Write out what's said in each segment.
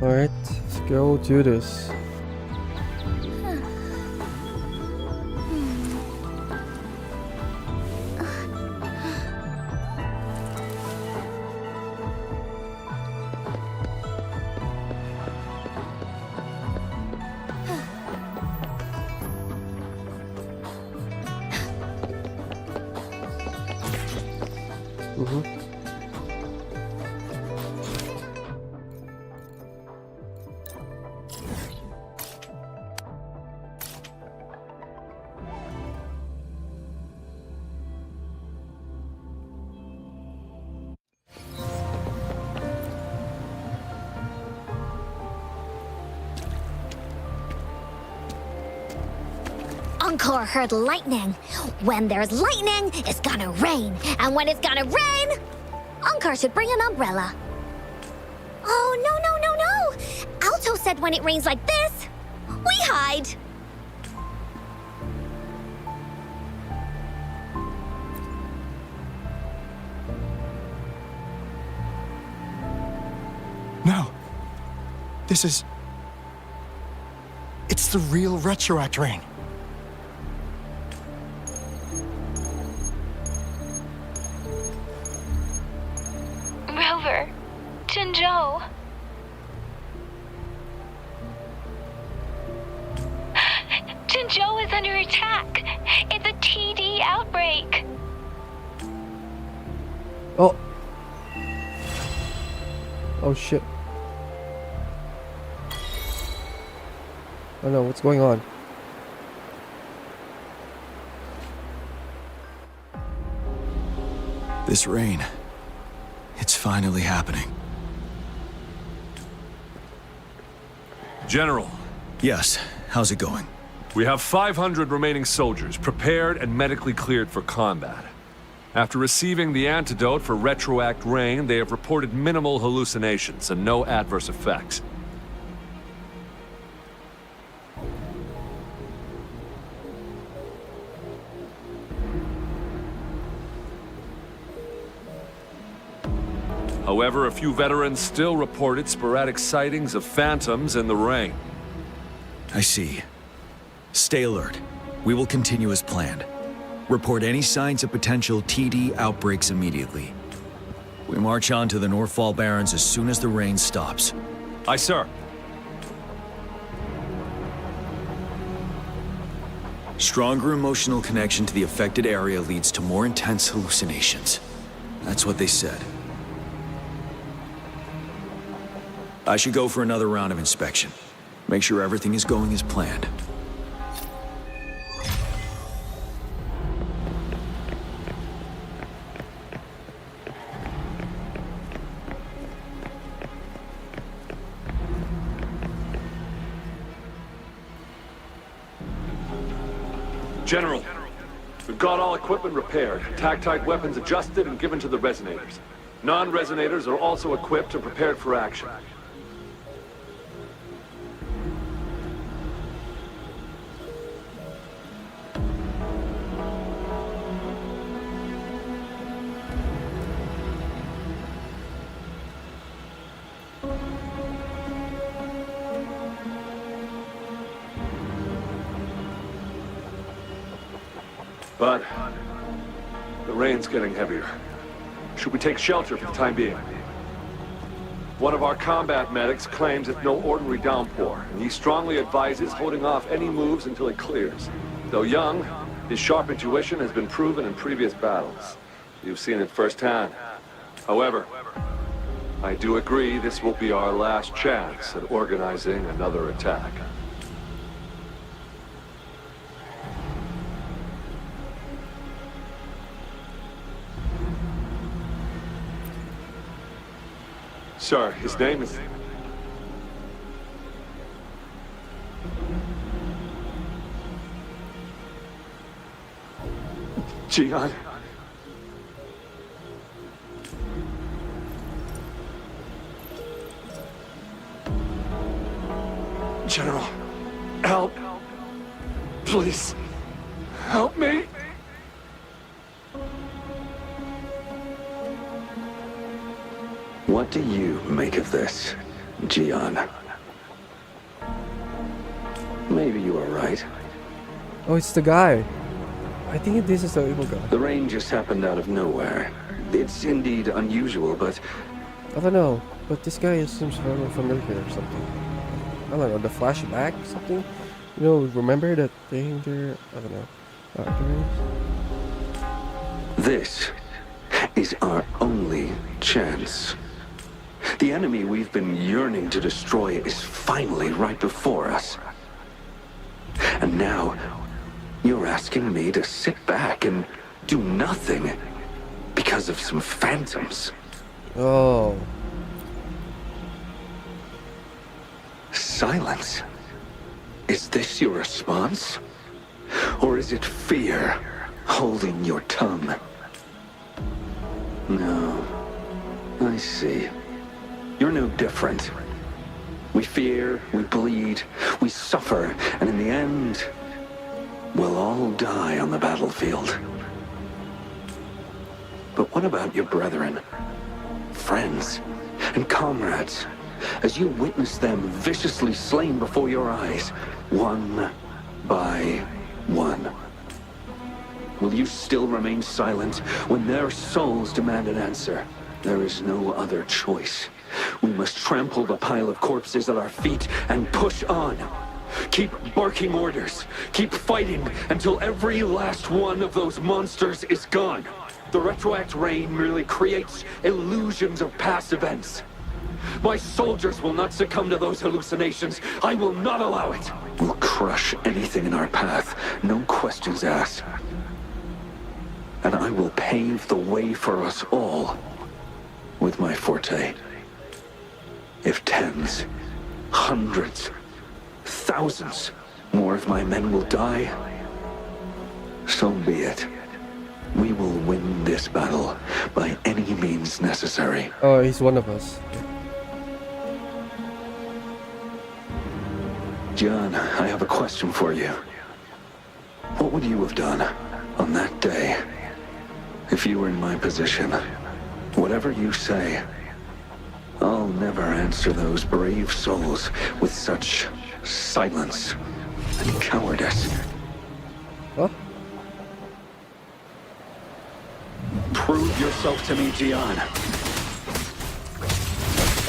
Alright, let's go do this. Encore heard lightning. When there's lightning, it's gonna rain. And when it's gonna rain, Encore should bring an umbrella. Oh, no, no, no, no! Alto said when it rains like this, we hide. No. This is... It's the real Retroact rain. Rover, Jinzhou. Jinzhou is under attack. It's a TD outbreak. Oh. Oh shit. Oh no, what's going on? This rain. It's finally happening. General, Yes, how's it going? we have 500 remaining soldiers prepared and medically cleared for combat. After receiving the antidote for Retroact rain, they have reported minimal hallucinations and no adverse effects. However, a few veterans still reported sporadic sightings of phantoms in the rain. I see. Stay alert. We will continue as planned. Report any signs of potential TD outbreaks immediately. We march on to the Northfall Barrens as soon as the rain stops. Aye, sir. Stronger emotional connection to the affected area leads to more intense hallucinations. That's what they said. I should go for another round of inspection. Make sure everything is going as planned. General, we've got all equipment repaired, tactite weapons adjusted and given to the resonators. Non-resonators are also equipped and prepared for action. But the rain's getting heavier. Should we take shelter for the time being? One of our combat medics claims it's no ordinary downpour, and he strongly advises holding off any moves until it clears. Though young, his sharp intuition has been proven in previous battles. You've seen it firsthand. However, I do agree this will be our last chance at organizing another attack. Sir, his name is... Jian. General, help. Please, help me. What do you make of this, Gian? Maybe you are right. Oh, it's the guy. I think this is the evil guy. The rain just happened out of nowhere. It's indeed unusual, but I don't know, but this guy seems very familiar or something. I don't know, the flashback something? You know, remember that thing there? I don't know. this is our only chance. The enemy we've been yearning to destroy is finally right before us. And now, you're asking me to sit back and do nothing because of some phantoms. Oh. Silence? Is this your response? Or is it fear holding your tongue? No. I see. You're no different. We fear, we bleed, we suffer, and in the end, we'll all die on the battlefield. But what about your brethren, friends, and comrades, as you witness them viciously slain before your eyes, one by one? Will you still remain silent when their souls demand an answer? There is no other choice. We must trample the pile of corpses at our feet and push on. Keep barking orders. Keep fighting until every last one of those monsters is gone. The retroact rain merely creates illusions of past events. My soldiers will not succumb to those hallucinations. I will not allow it. We'll crush anything in our path, no questions asked. And I will pave the way for us all with my forte. If tens, hundreds, thousands more of my men will die, so be it. We will win this battle by any means necessary. Oh, he's one of us. John, I have a question for you. What would you have done on that day if you were in my position? Whatever you say, I'll never answer those brave souls with such silence and cowardice. Huh? Prove yourself to me, Gian.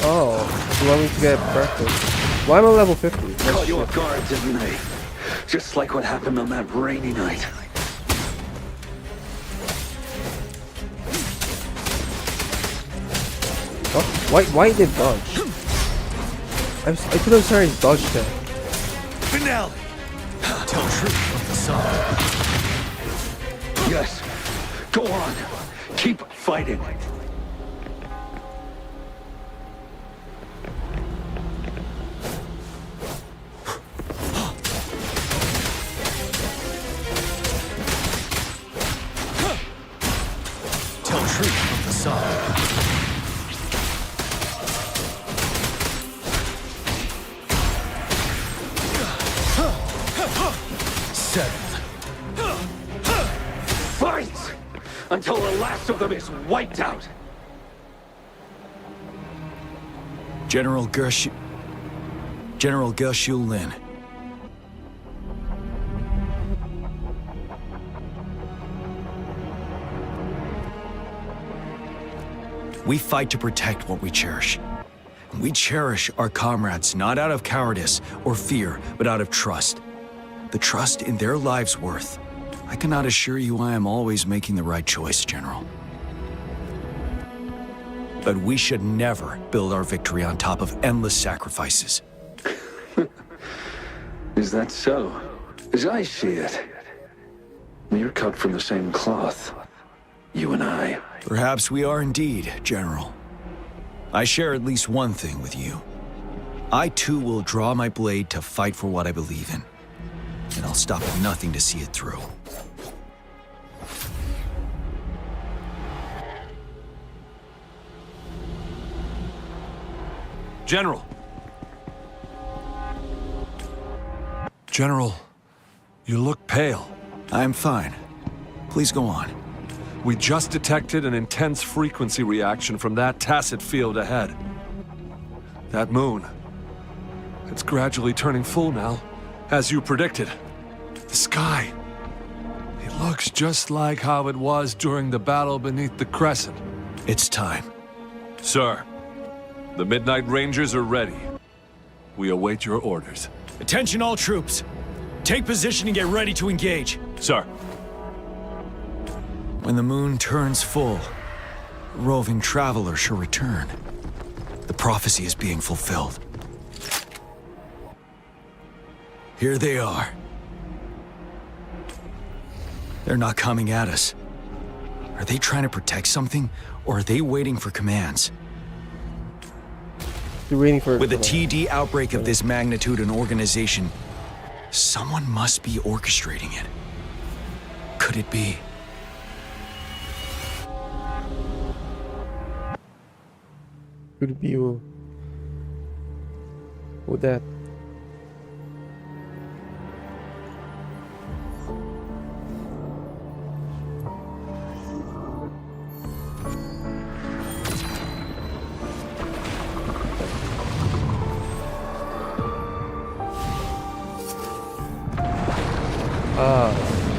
Oh, you want me to get breakfast? Why am I level 50? That's Caught you shit. off guard, didn't they? Just like what happened on that rainy night. Oh, why did dodge? I couldn't sorry dodge that. Finale! Tell truth from the sun. Yes. Go on. Keep fighting. Tell truth from the sun. Settled. Fight! Until the last of them is wiped out. General Gershu Lin. We fight to protect what we cherish. We cherish our comrades not out of cowardice or fear, but out of trust. The trust in their lives' worth. I cannot assure you I am always making the right choice, General. But we should never build our victory on top of endless sacrifices. Is that so? As I see it, we're cut from the same cloth. You and I. Perhaps we are indeed, General. I share at least one thing with you. I too will draw my blade to fight for what I believe in. And I'll stop at nothing to see it through. General! General, you look pale. I'm fine. Please go on. We just detected an intense frequency reaction from that tacit field ahead. That moon. It's gradually turning full now, as you predicted. The sky. It looks just like how it was during the battle beneath the crescent. It's time. Sir, the Midnight Rangers are ready. We await your orders. Attention all troops. Take position and get ready to engage. Sir. When the moon turns full, a roving traveler shall return. The prophecy is being fulfilled. Here they are. They're not coming at us. Are they trying to protect something, or are they waiting for commands? You're waiting for. With a TD outbreak of this magnitude and organization, someone must be orchestrating it. Could it be? Could it be you? With that.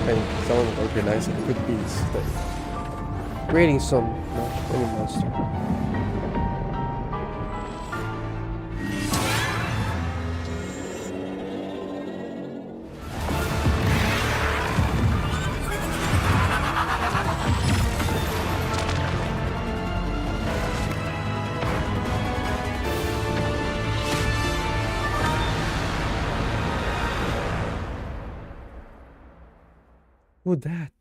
And someone organizing good beats that creating some any monster. Who that?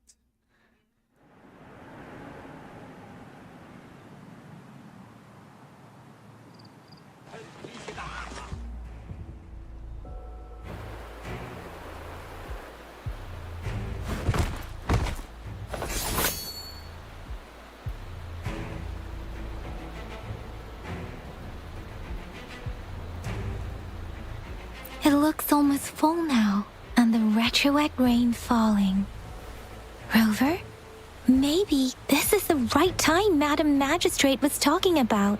It looks almost full now, and the retroact rain falling. Rover? Maybe this is the right time Madam Magistrate was talking about.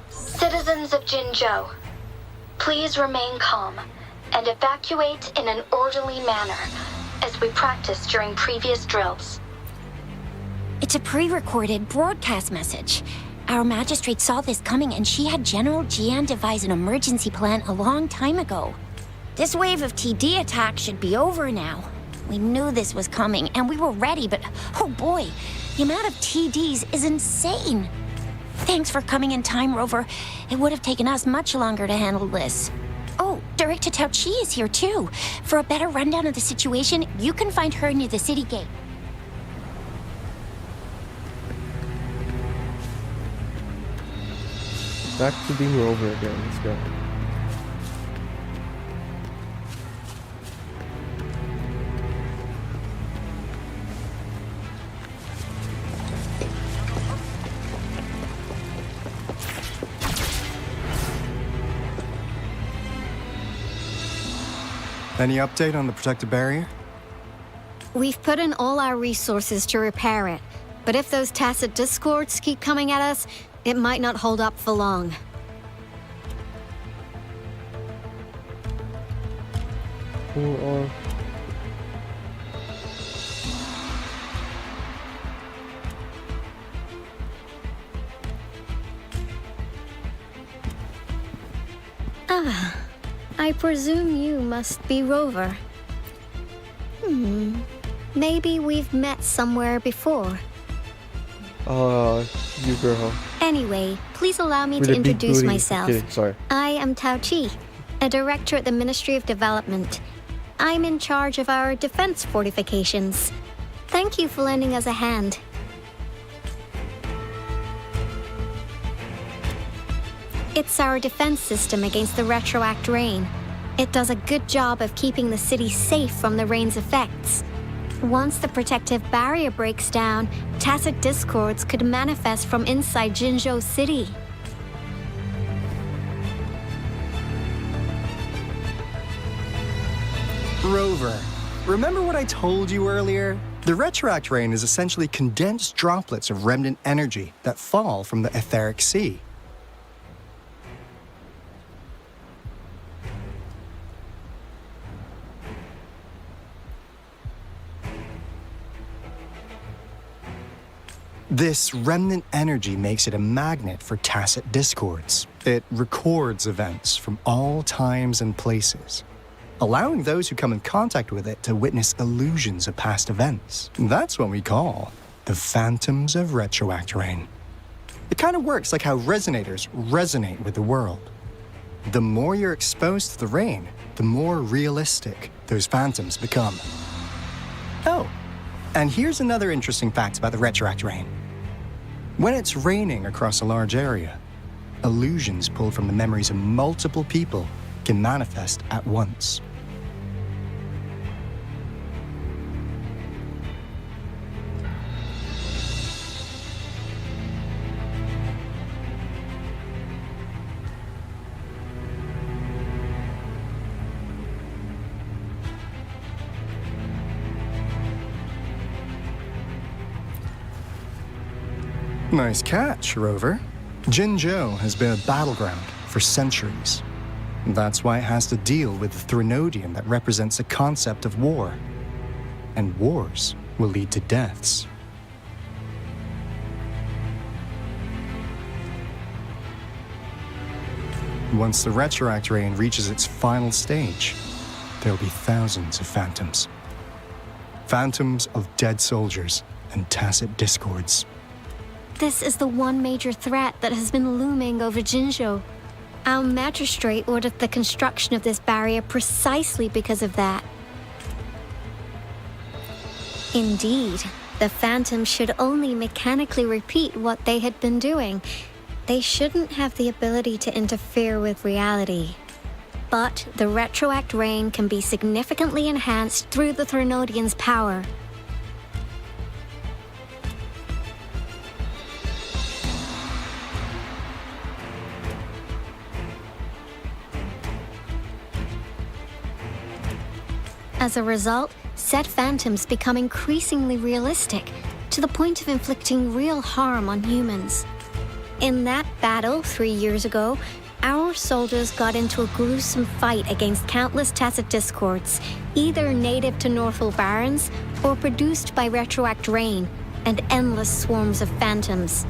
Citizens of Jinzhou, please remain calm and evacuate in an orderly manner, as we practiced during previous drills. It's a pre-recorded broadcast message. Our magistrate saw this coming and she had General Jian devise an emergency plan a long time ago. This wave of TD attacks should be over now. We knew this was coming and we were ready, but oh boy, the amount of TDs is insane. Thanks for coming in time, Rover. It would have taken us much longer to handle this. Oh, Director Tao Chi is here too. For a better rundown of the situation, you can find her near the city gate. Back to being Rover again. Let's go. Any update on the protective barrier? We've put in all our resources to repair it, but if those tacit discords keep coming at us, it might not hold up for long. I presume you must be Rover. Maybe we've met somewhere before. You girl. Anyway, please allow me With to a big introduce booty. myself. Okay, sorry. I am Tao Chi, a director at the Ministry of Development. I'm in charge of our defense fortifications. Thank you for lending us a hand. It's our defense system against the retroact rain. It does a good job of keeping the city safe from the rain's effects. Once the protective barrier breaks down, tacit discords could manifest from inside Jinzhou City. Rover, remember what I told you earlier? The retroact rain is essentially condensed droplets of remnant energy that fall from the etheric sea. This remnant energy makes it a magnet for tacit discords. It records events from all times and places, allowing those who come in contact with it to witness illusions of past events. That's what we call the phantoms of retroact rain. It kind of works like how resonators resonate with the world. The more you're exposed to the rain, the more realistic those phantoms become. Oh, and here's another interesting fact about the retroact rain. When it's raining across a large area, illusions pulled from the memories of multiple people can manifest at once. Nice catch, Rover. Jinzhou has been a battleground for centuries. That's why it has to deal with the Threnodian that represents the concept of war. And wars will lead to deaths. Once the retroact rain reaches its final stage, there'll be thousands of phantoms. Phantoms of dead soldiers and tacit discords. This is the one major threat that has been looming over Jinzhou. Our magistrate ordered the construction of this barrier precisely because of that. Indeed, the phantoms should only mechanically repeat what they had been doing. They shouldn't have the ability to interfere with reality. But the retroact rain can be significantly enhanced through the Threnodian's power. As a result, said phantoms become increasingly realistic, to the point of inflicting real harm on humans. In that battle 3 years ago, our soldiers got into a gruesome fight against countless tacit discords, either native to Northwell Barrens or produced by retroact rain and endless swarms of phantoms.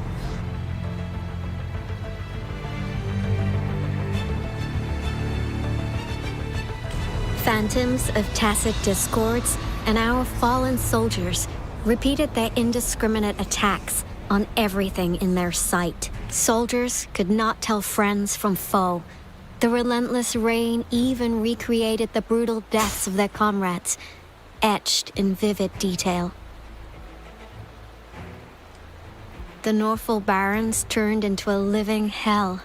Phantoms of tacit discords and our fallen soldiers repeated their indiscriminate attacks on everything in their sight. Soldiers could not tell friends from foe. The relentless rain even recreated the brutal deaths of their comrades, etched in vivid detail. The Northwell Barrens turned into a living hell,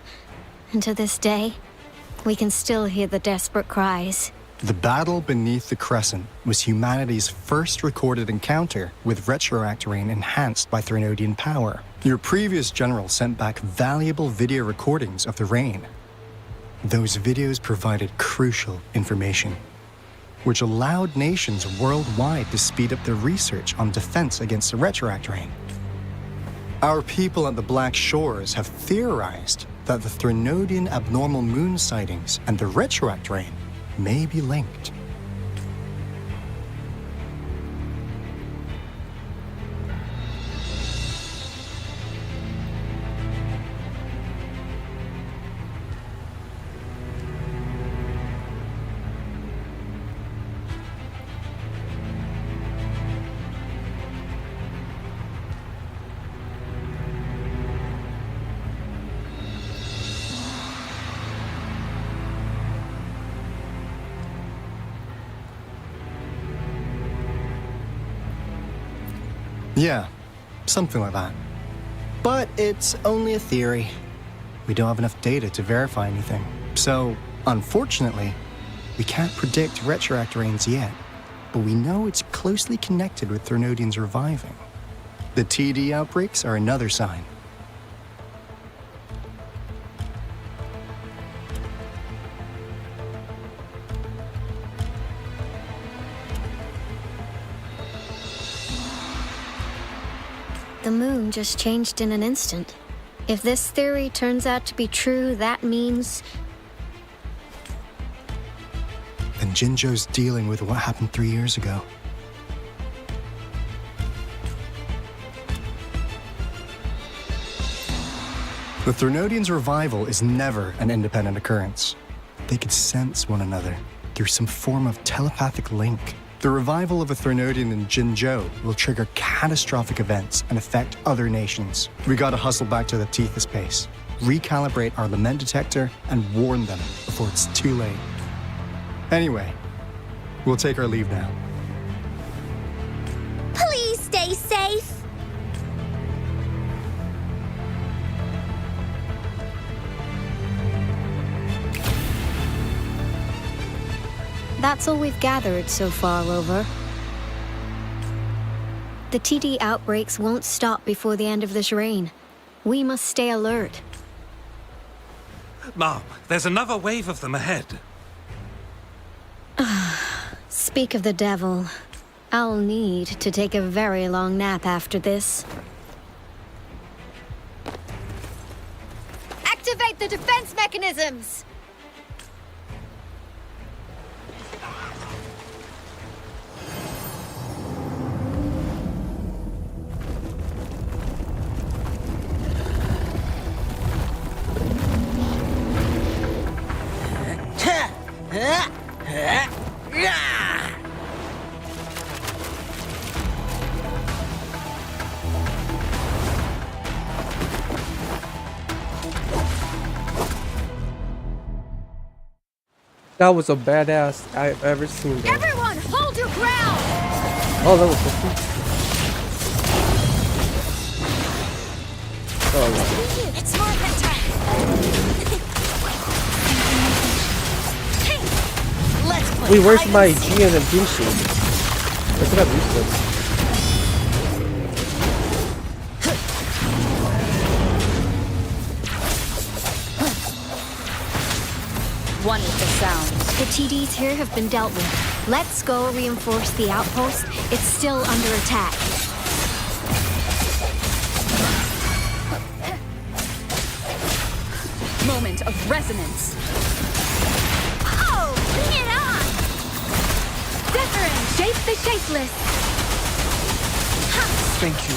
and to this day, we can still hear the desperate cries. The battle beneath the Crescent was humanity's first recorded encounter with retroact rain enhanced by Threnodian power. Your previous general sent back valuable video recordings of the rain. Those videos provided crucial information, which allowed nations worldwide to speed up their research on defense against the retroact rain. Our people at the Black Shores have theorized that the Threnodian abnormal moon sightings and the retroact rain may be linked. Yeah, something like that. But it's only a theory. We don't have enough data to verify anything. So, unfortunately, we can't predict retroact rains yet. But we know it's closely connected with Threnodians reviving. The TD outbreaks are another sign. The moon just changed in an instant. If this theory turns out to be true, that means... And Jinzhou's dealing with what happened 3 years ago. The Threnodians' revival is never an independent occurrence. They could sense one another through some form of telepathic link. The revival of a Threnodian in Jinzhou will trigger catastrophic events and affect other nations. We gotta hustle back to the Tethys base, recalibrate our lament detector, and warn them before it's too late. Anyway, we'll take our leave now. Please stay safe. That's all we've gathered so far, Rover. The TD outbreaks won't stop before the end of this reign. We must stay alert. Mom, there's another wave of them ahead. Speak of the devil. I'll need to take a very long nap after this. Activate the defense mechanisms! That was a badass I've ever seen. Though. Everyone, hold your ground! Oh, that was cool. Oh, It's movement time! Hey, let's play wait, where's hide my and seek. Gian and Junshi? I could have used this. One with the sound. The TDs here have been dealt with. Let's go reinforce the outpost. It's still under attack. Moment of resonance. Oh, bring it on! Different, shape the shapeless. Thank you.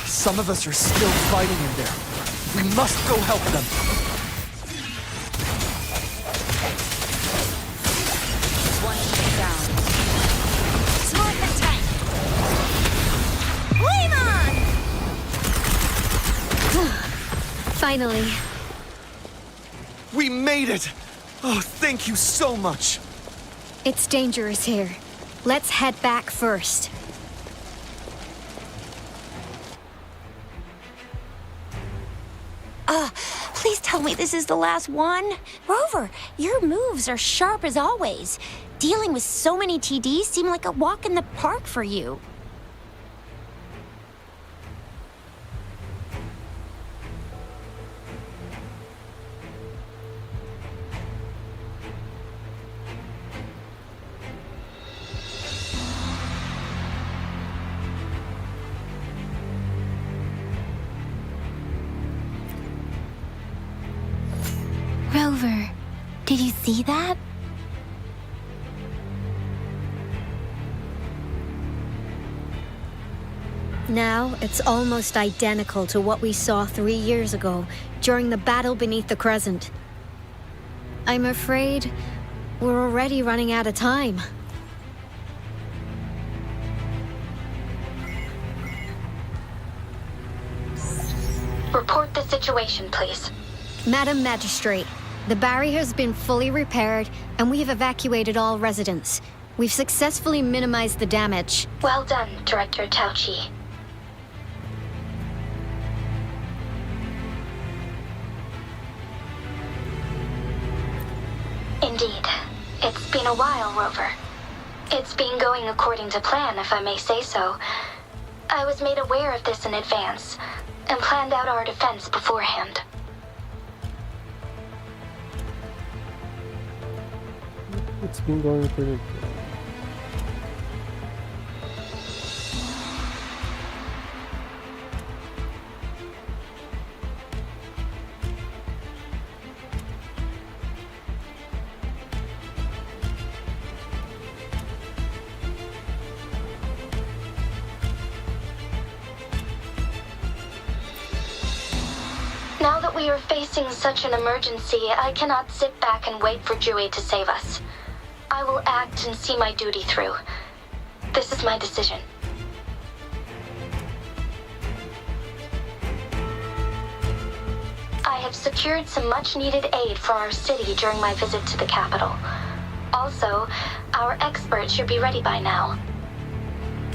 Some of us are still fighting in there. We must go help them. One with the sound. It's movement time. Flame on! Finally. We made it! Oh, thank you so much! It's dangerous here. Let's head back first. Please tell me this is the last one. Rover, your moves are sharp as always. Dealing with so many TDs seem like a walk in the park for you. Rover, did you see that? Now, it's almost identical to what we saw 3 years ago, during the battle beneath the Crescent. I'm afraid we're already running out of time. Report the situation, please. Madam Magistrate, the barrier has been fully repaired, and we have evacuated all residents. We've successfully minimized the damage. Well done, Director Tauchi. Indeed. It's been a while, Rover. It's been going according to plan, if I may say so. I was made aware of this in advance, and planned out our defense beforehand. It's been going pretty good. Now that we are facing such an emergency, I cannot sit back and wait for Jue to save us. I will act and see my duty through. This is my decision. I have secured some much-needed aid for our city during my visit to the capital. Also, our expert should be ready by now.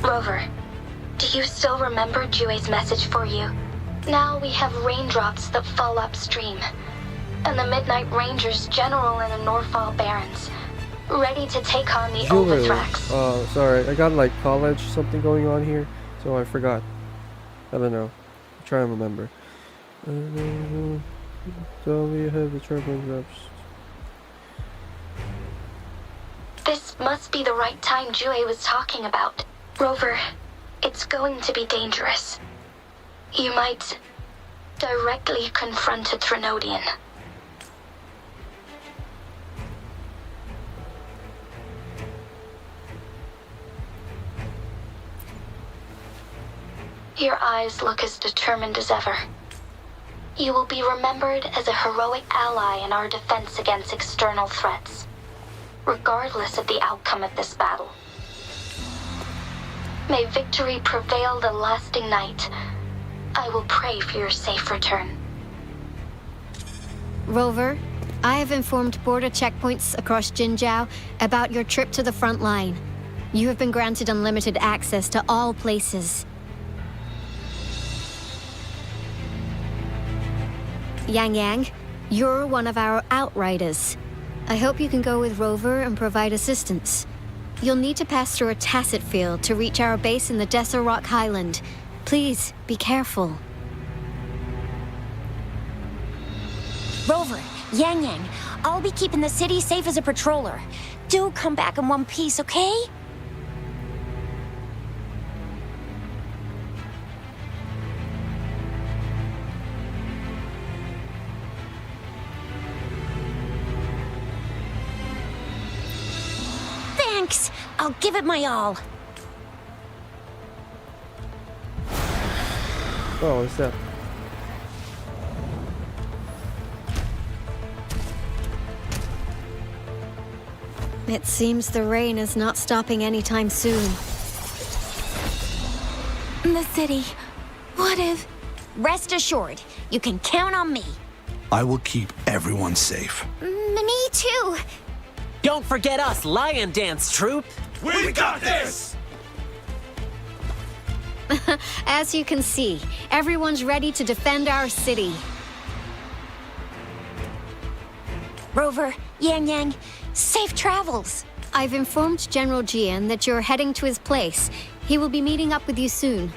Rover, do you still remember Jue's message for you? Now we have raindrops that fall upstream, and the Midnight Rangers general in the Norfall Barrens, ready to take on the Overthrax. Sorry, I got like college something going on here, so I forgot. I don't know. I'm trying to remember. So we have the turbine reps. This must be the right time Jue was talking about. Rover, it's going to be dangerous. You might directly confront a Trinodian. Your eyes look as determined as ever. You will be remembered as a heroic ally in our defense against external threats, regardless of the outcome of this battle. May victory prevail the lasting night. I will pray for your safe return. Rover, I have informed border checkpoints across Jinjiao about your trip to the front line. You have been granted unlimited access to all places. Yang Yang, you're one of our outriders. I hope you can go with Rover and provide assistance. You'll need to pass through a tacit field to reach our base in the Desert Rock Highland. Please, be careful. Rover, Yang Yang, I'll be keeping the city safe as a patroller. Do come back in one piece, okay? Thanks! I'll give it my all. Oh, what's that? It seems the rain is not stopping anytime soon. The city. What if... Rest assured, you can count on me. I will keep everyone safe. Me too. Don't forget us, Lion Dance Troop! We got this! As you can see, everyone's ready to defend our city. Rover, Yang Yang, safe travels. I've informed General Jian that you're heading to his place. He will be meeting up with you soon.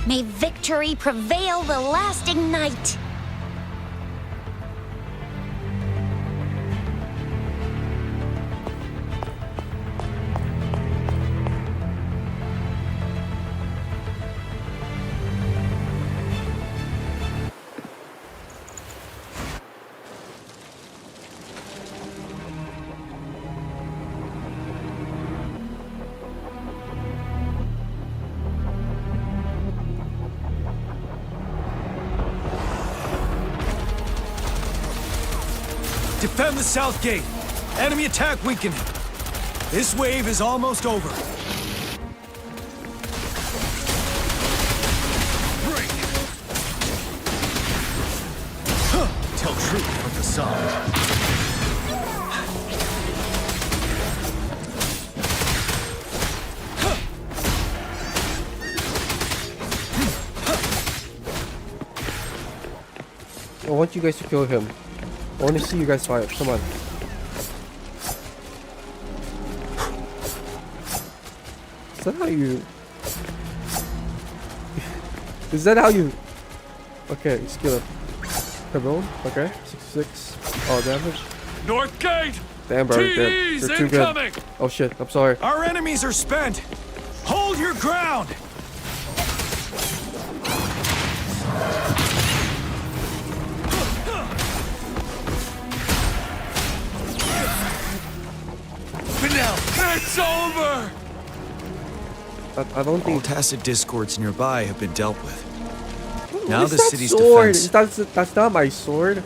May victory prevail the lasting night. Defend the south gate. Enemy attack weakening. This wave is almost over. Break! Tell truth from the side. I want you guys to kill him. I want to see you guys fight. Come on. Is that how you... Is that how you... Okay, skill up. Cabron? Okay, 66. Oh, damage. North Gate! Damn, bro. They're too incoming! good. Oh shit, I'm sorry. Our enemies are spent. Hold your ground. It's over! I don't All think. tacit discords nearby have been dealt with. Now What's the that city's sword? defense. That's not my sword.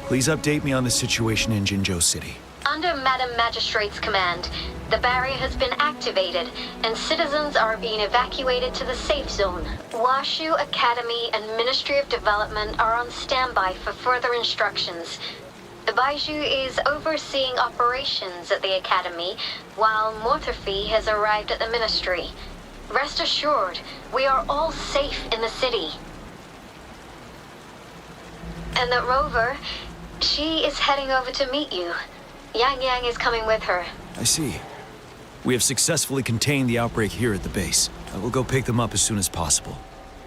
Please update me on the situation in Jinzhou City. Under Madam Magistrate's command, the barrier has been activated, and citizens are being evacuated to the safe zone. Washu Academy and Ministry of Development are on standby for further instructions. Baiju is overseeing operations at the Academy, while Mortherfee has arrived at the Ministry. Rest assured, we are all safe in the city. And that Rover, she is heading over to meet you. Yang Yang is coming with her. I see. We have successfully contained the outbreak here at the base. I will go pick them up as soon as possible.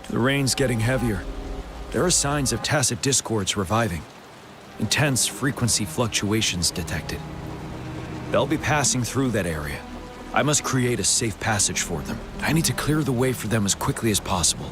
The rain's getting heavier. There are signs of tacit discords reviving. Intense frequency fluctuations detected. They'll be passing through that area. I must create a safe passage for them. I need to clear the way for them as quickly as possible.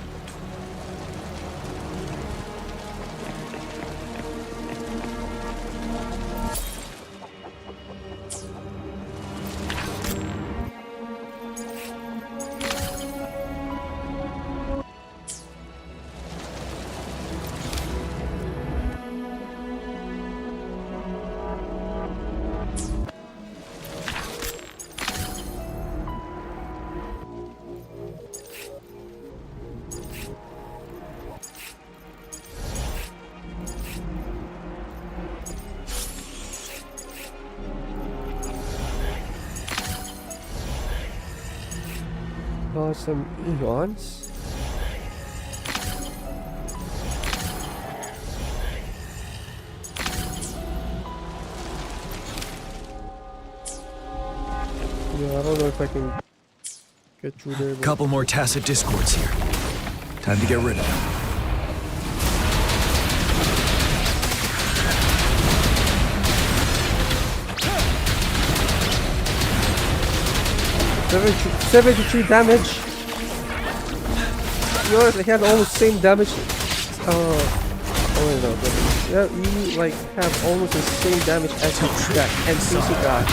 Some eons. Yeah, I don't know if I can get through there. But... Couple more tacit discords here. Time to get rid of them. Seventy 73 damage. Yours, I had almost same damage. Oh no, yeah, you like have almost the same damage as you got, and CC got.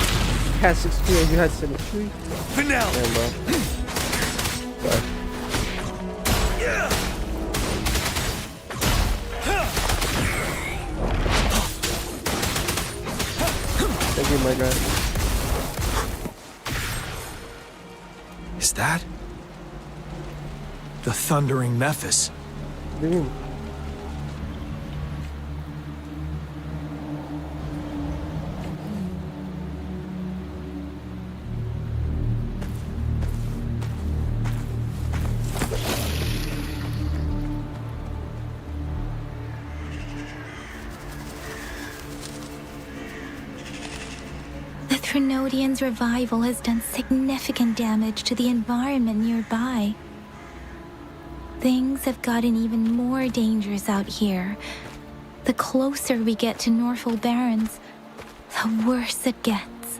Had 63 and you had 73. Finale. Damn, bro. Sorry. Thank you, my guy. Is that? The Thundering Mephis. What do you mean? The Threnodian's revival has done significant damage to the environment nearby. Things have gotten even more dangerous out here. The closer we get to Norfolk Barrens, the worse it gets.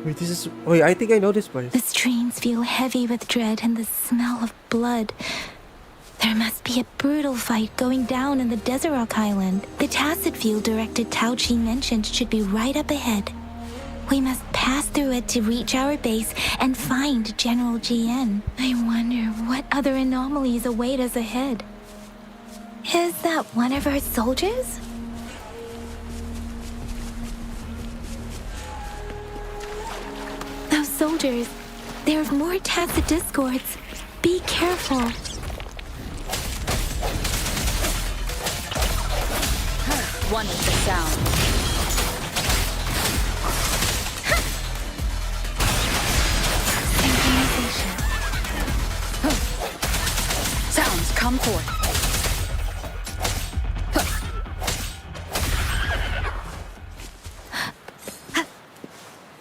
Wait, this is. Wait, I think I know this place. The streams feel heavy with dread and the smell of blood. There must be a brutal fight going down in the Desert Island. The tacit field directed Tao Chi mentioned should be right up ahead. We must pass through it to reach our base and find General GN. I wonder what other anomalies await us ahead. Is that one of our soldiers? Those soldiers, there are more tacit discords. Be careful. One with the sound. Sounds come forth.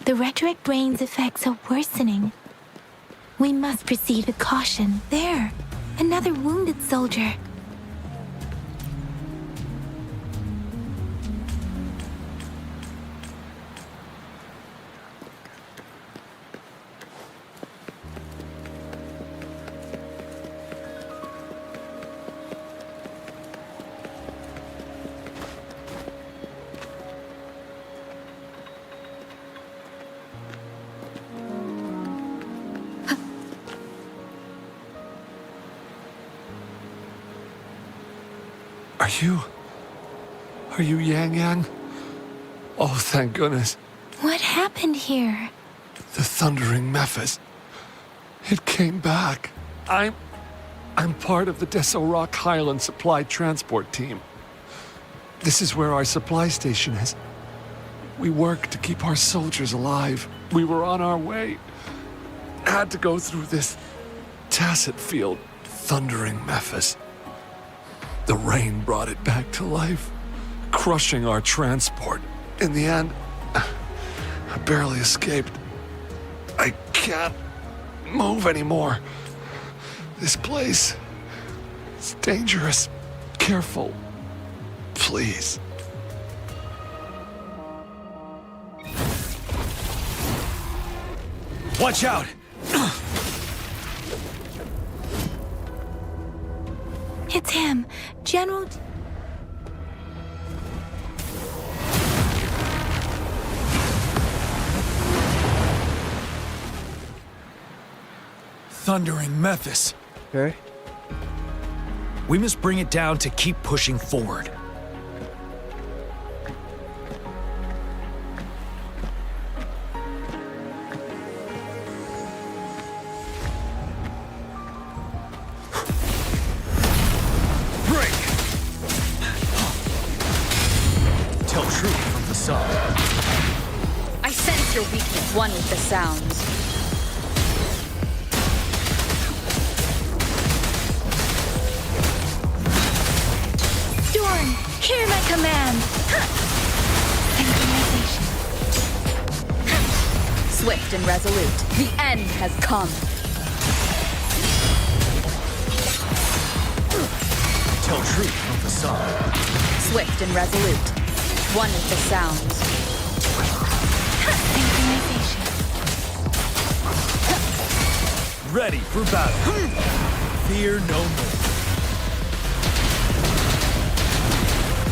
The rhetoric brain's effects are worsening. We must proceed with caution. There, another wounded soldier. Are you Yang Yang? Oh, thank goodness. What happened here? The thundering Memphis. It came back. I'm part of the Desert Rock Highland Supply Transport Team. This is where our supply station is. We work to keep our soldiers alive. We were on our way. Had to go through this tacet field, thundering Memphis. The rain brought it back to life, crushing our transport. In the end, I barely escaped. I can't move anymore. This place is dangerous. Careful, please. Watch out! It's him, General. Thundering Memphis. Okay. We must bring it down to keep pushing forward. Break! Tell truth from the sun. I sense your weakness, one with the sounds. Storm, hear my command. Synchronization. Swift and resolute, the end has come. Tell truth from the sun. Swift and resolute, one with the sounds. Synchronization. Ready for battle. Fear no more.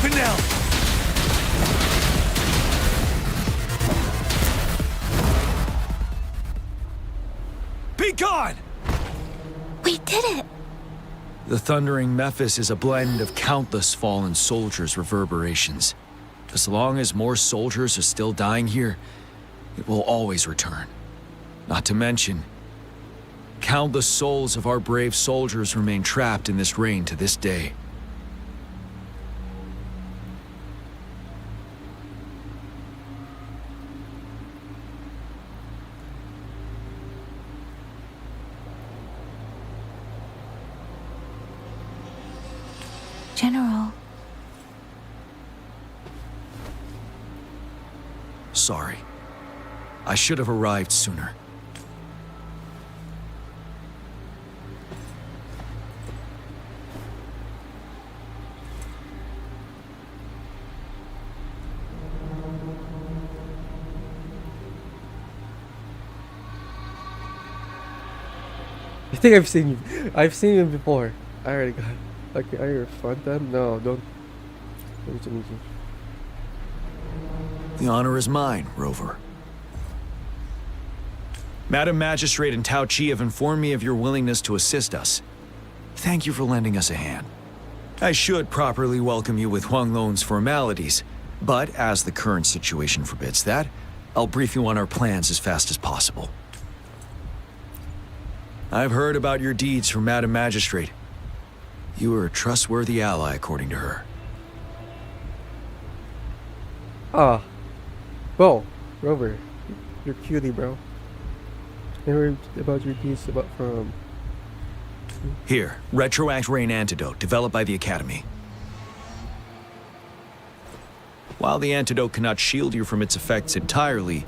Finale. Be gone! We did it. The thundering Memphis is a blend of countless fallen soldiers' reverberations. As long as more soldiers are still dying here, it will always return. Not to mention, countless souls of our brave soldiers remain trapped in this rain to this day. General. Sorry. I should have arrived sooner. I think I've seen you. I've seen him before. I already got it. Okay, are you front them? No, don't. The honor is mine, Rover. Madam Magistrate and Tao Chi have informed me of your willingness to assist us. Thank you for lending us a hand. I should properly welcome you with Huang Lon's formalities, but as the current situation forbids that, I'll brief you on our plans as fast as possible. I've heard about your deeds from Madam Magistrate. You are a trustworthy ally, according to her. Ah. Well, Rover, you're cutie, bro. I heard about your piece about from... Here, Retroact Rain Antidote, developed by the Academy. While the antidote cannot shield you from its effects entirely,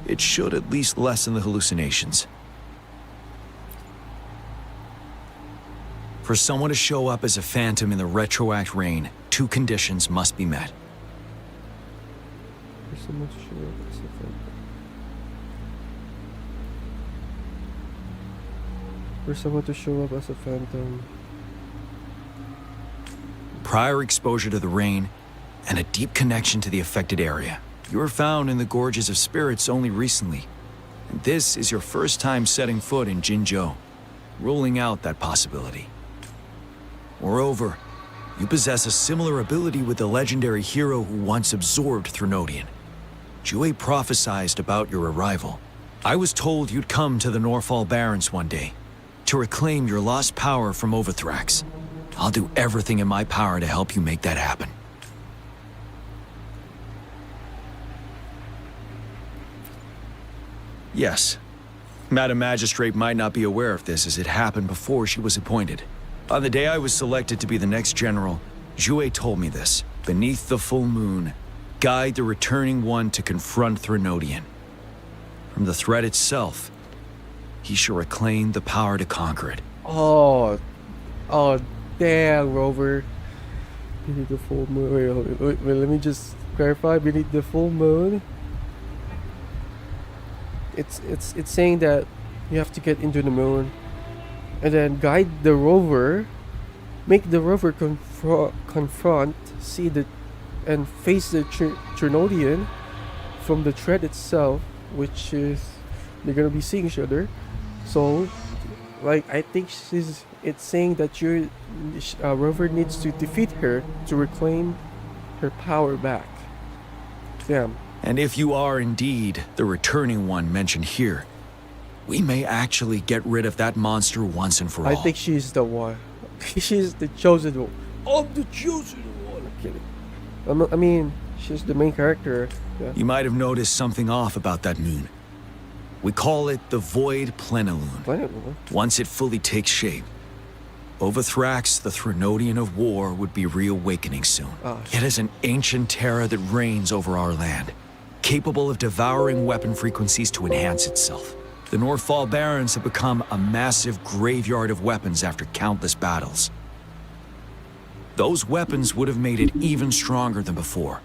it should at least lessen the hallucinations. For someone to show up as a phantom in the Retroact Rain, 2 conditions must be met. For someone to show up as a phantom. For someone to show up as a phantom. Prior exposure to the rain, and a deep connection to the affected area. You were found in the Gorges of Spirits only recently. And this is your first time setting foot in Jinzhou, ruling out that possibility. Moreover, You possess a similar ability with the legendary hero who once absorbed Threnodian. Jue prophesied about your arrival. I was told you'd come to the Norfall Barrens one day to reclaim your lost power from Overthrax. I'll do everything in my power to help you make that happen. Yes. Madam Magistrate might not be aware of this as it happened before she was appointed. On the day I was selected to be the next general, Jue told me this. Beneath the full moon, guide the returning one to confront Threnodian. From the threat itself, he shall reclaim the power to conquer it. Oh, damn, Rover. Beneath the full moon. Wait, let me just clarify. Beneath the full moon. It's saying that you have to get into the moon, and then guide the rover, make the rover confront, see the, and face the Threnodian from the threat itself, which is they're gonna be seeing each other. So, like, I think it's saying that your rover needs to defeat her to reclaim her power back. Damn. And if you are indeed the returning one mentioned here, we may actually get rid of that monster once and for all. I think she's the one. She's the chosen one. I'm the chosen one. I'm kidding. I mean, she's the main character. Yeah. You might have noticed something off about that moon. We call it the Void Plenilune. Once it fully takes shape, Overthrax, the Threnodian of war, would be reawakening soon. It is an ancient terror that reigns over our land, capable of devouring weapon frequencies to enhance itself. The Norfall Barrens have become a massive graveyard of weapons after countless battles. Those weapons would have made it even stronger than before.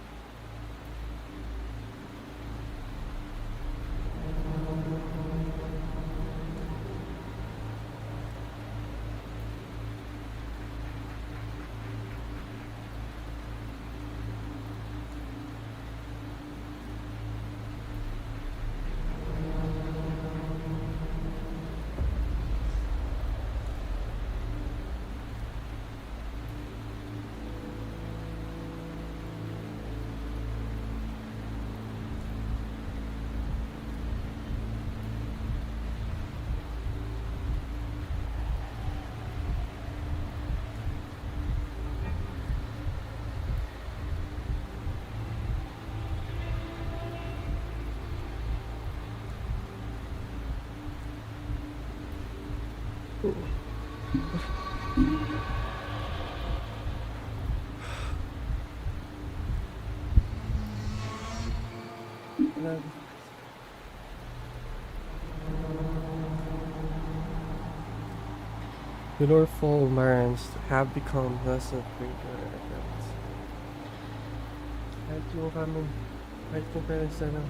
The Norfall Barrens have become less of greater events. Kahit yung kami, kahit yung parents na lang,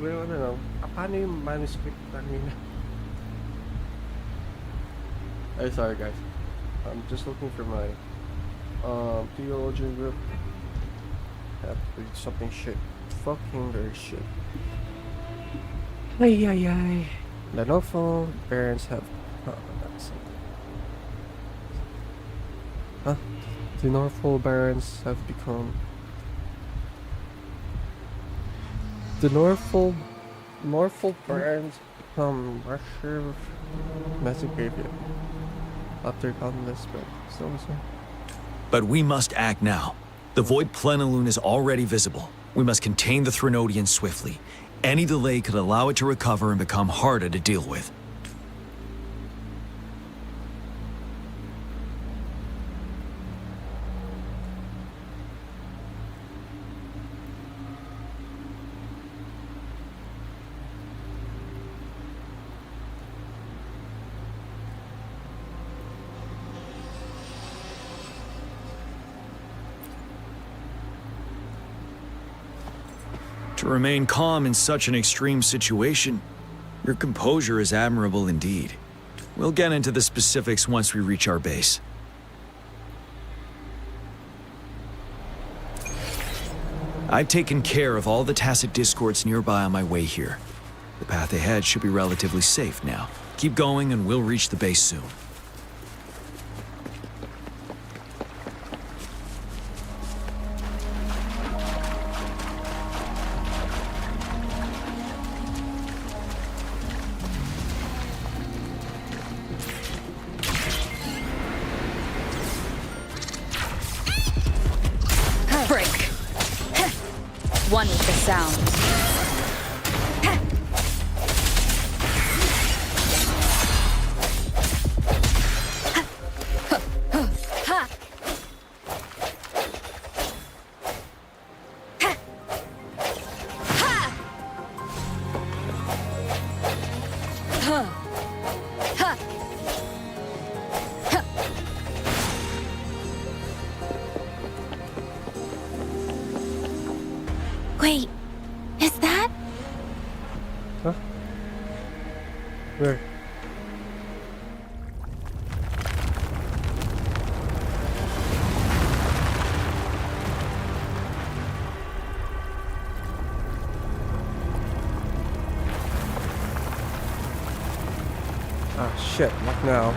Well, ano lang. Paano yung manuscript kanina? Ay, sorry guys. I'm just looking for my theologian group. Have to read something shit. Fucking very shit. Ay ay ay. Lenovo parents have that's huh? The Norfolk Barons have become the Norfolk Barons become Russia massive graveyard after countless but so. But we must act now. The void plenilune is already visible. We must contain the Threnodian swiftly. Any delay could allow it to recover and become harder to deal with. To remain calm in such an extreme situation, your composure is admirable indeed. We'll get into the specifics once we reach our base. I've taken care of all the tacit discords nearby on my way here. The path ahead should be relatively safe now. Keep going and we'll reach the base soon. Break. One with the sound. Wait, is that? Huh? Where? Ah, shit, not now.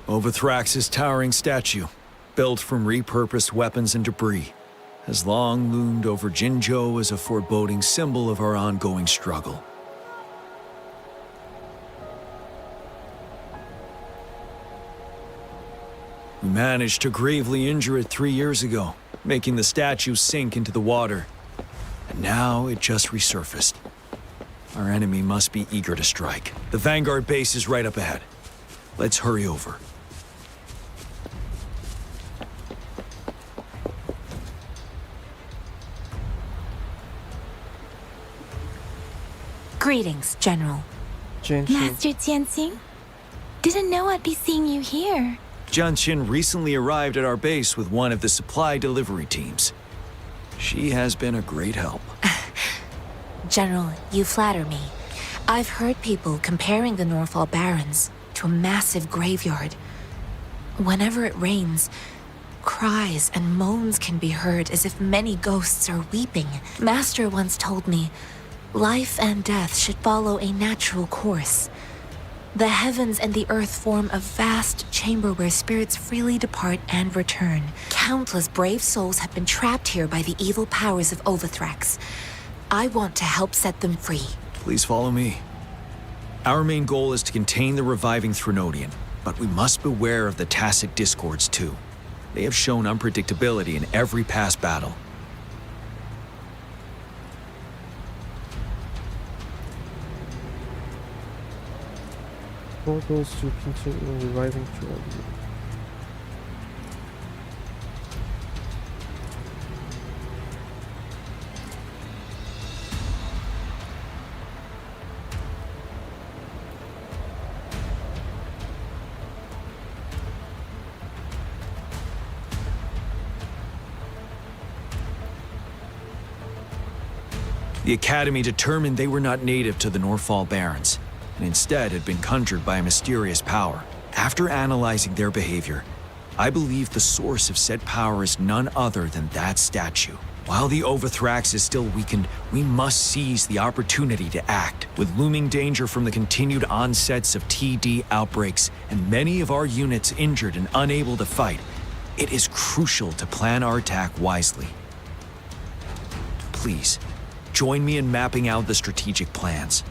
Overthrax's towering statue, built from repurposed weapons and debris, has long loomed over Jinzhou as a foreboding symbol of our ongoing struggle. We managed to gravely injure it 3 years ago, making the statue sink into the water. And now it just resurfaced. Our enemy must be eager to strike. The Vanguard base is right up ahead. Let's hurry over. Greetings, General. Master Jianxing? Didn't know I'd be seeing you here. Jianqin recently arrived at our base with one of the supply delivery teams. She has been a great help. General, you flatter me. I've heard people comparing the Norfall Barrens to a massive graveyard. Whenever it rains, cries and moans can be heard as if many ghosts are weeping. Master once told me, life and death should follow a natural course. The heavens and the earth form a vast chamber where spirits freely depart and return. Countless brave souls have been trapped here by the evil powers of Overthrax. I want to help set them free. Please follow me. Our main goal is to contain the reviving Threnodian, but we must beware of the tacit discords too. They have shown unpredictability in every past battle. Goal goes to continue reviving Threnodian. The Academy determined they were not native to the Norfall Barrens, and instead had been conjured by a mysterious power. After analyzing their behavior, I believe the source of said power is none other than that statue. While the Overthrax is still weakened, we must seize the opportunity to act. With looming danger from the continued onsets of TD outbreaks and many of our units injured and unable to fight, it is crucial to plan our attack wisely. Please, join me in mapping out the strategic plans.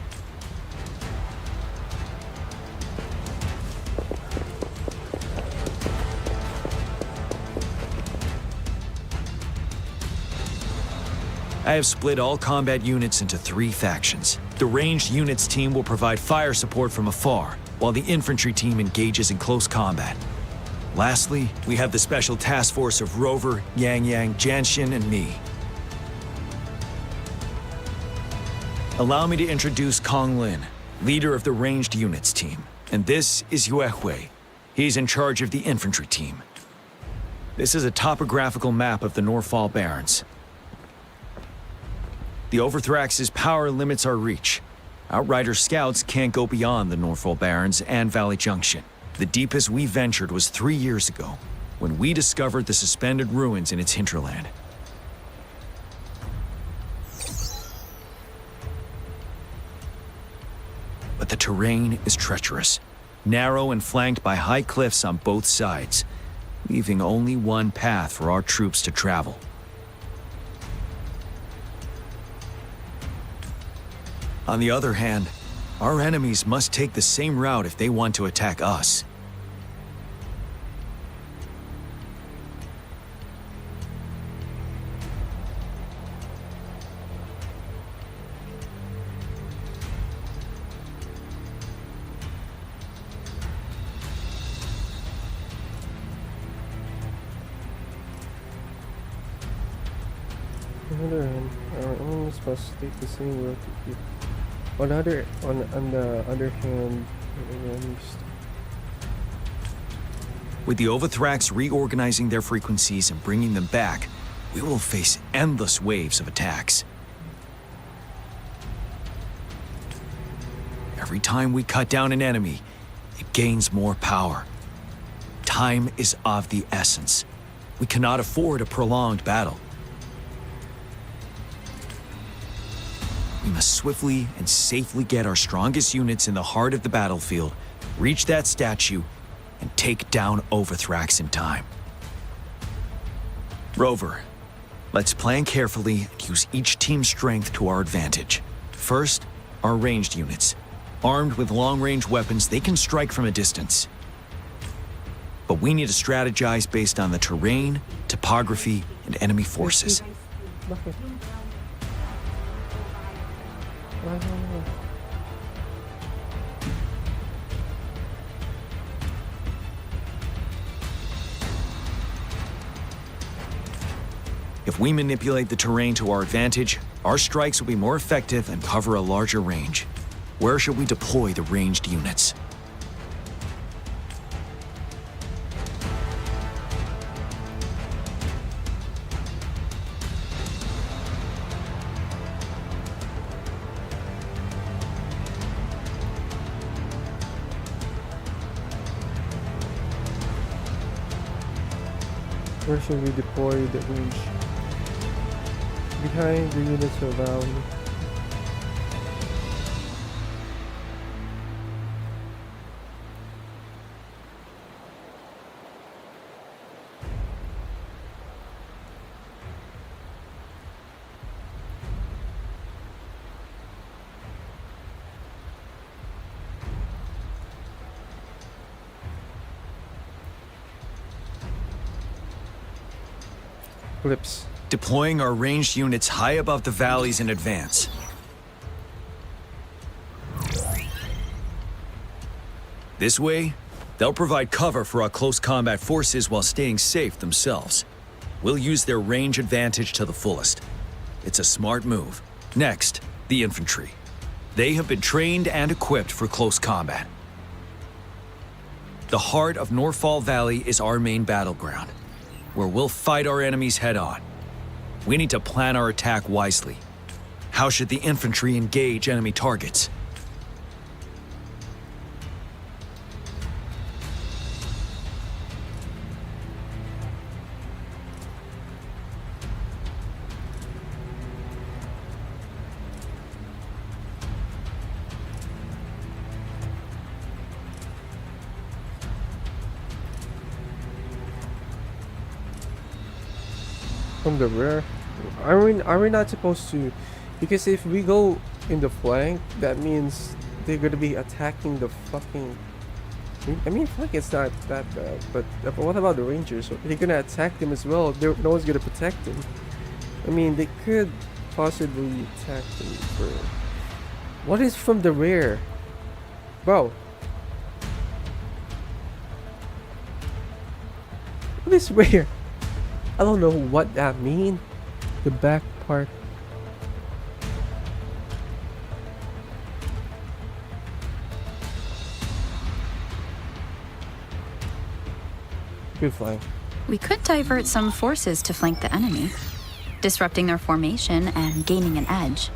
I have split all combat units into 3 factions. The ranged units team will provide fire support from afar, while the infantry team engages in close combat. Lastly, we have the special task force of Rover, Yang Yang, Janshin, and me. Allow me to introduce Kong Lin, leader of the ranged units team. And this is Yue Hui. He's in charge of the infantry team. This is a topographical map of the Norfall Barrens. The Overthrax's power limits our reach. Outrider scouts can't go beyond the Norfall Barrens and Valley Junction. The deepest we ventured was 3 years ago, when we discovered the suspended ruins in its hinterland. But the terrain is treacherous, narrow and flanked by high cliffs on both sides, leaving only one path for our troops to travel. On the other hand, our enemies must take the same route if they want to attack us. On the other hand, our enemies must take the same route to keep. On the other hand, with the Overthrax reorganizing their frequencies and bringing them back, we will face endless waves of attacks. Every time we cut down an enemy, it gains more power. Time is of the essence. We cannot afford a prolonged battle. We must swiftly and safely get our strongest units in the heart of the battlefield, reach that statue, and take down Overthrax in time. Rover, let's plan carefully and use each team's strength to our advantage. First, our ranged units. Armed with long-range weapons, they can strike from a distance. But we need to strategize based on the terrain, topography, and enemy forces. If we manipulate the terrain to our advantage, our strikes will be more effective and cover a larger range. Where should we deploy the ranged units? where should we deploy the range? Behind the units around. Flips. Deploying our ranged units high above the valleys in advance. This way, they'll provide cover for our close combat forces while staying safe themselves. We'll use their range advantage to the fullest. It's a smart move. Next, the infantry. They have been trained and equipped for close combat. The heart of Norfall Valley is our main battleground, where we'll fight our enemies head-on. We need to plan our attack wisely. How should the infantry engage enemy targets? From the rear? Are we not supposed to? Because if we go in the flank, that means they're gonna be attacking the fucking. I mean, flank it's not that bad, but what about the Rangers? They're gonna attack them as well. No one's gonna protect them. I mean, they could possibly attack them for. What is from the rear, bro? What is rear? I don't know what that mean. The back part. Good flying. We could divert some forces to flank the enemy, disrupting their formation and gaining an edge.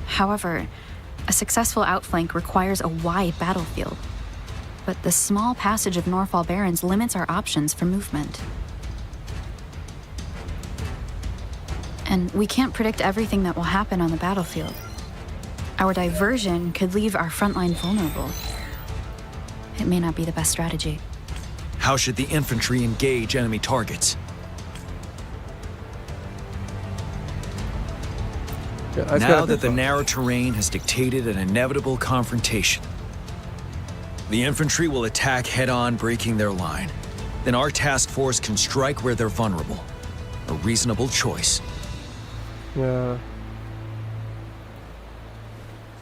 However, a successful outflank requires a wide battlefield. But the small passage of Norfall Barrens limits our options for movement. And we can't predict everything that will happen on the battlefield. Our diversion could leave our front line vulnerable. It may not be the best strategy. How should the infantry engage enemy targets? Yeah, now that the narrow terrain has dictated an inevitable confrontation, the infantry will attack head-on, breaking their line. Then our task force can strike where they're vulnerable. A reasonable choice. Yeah.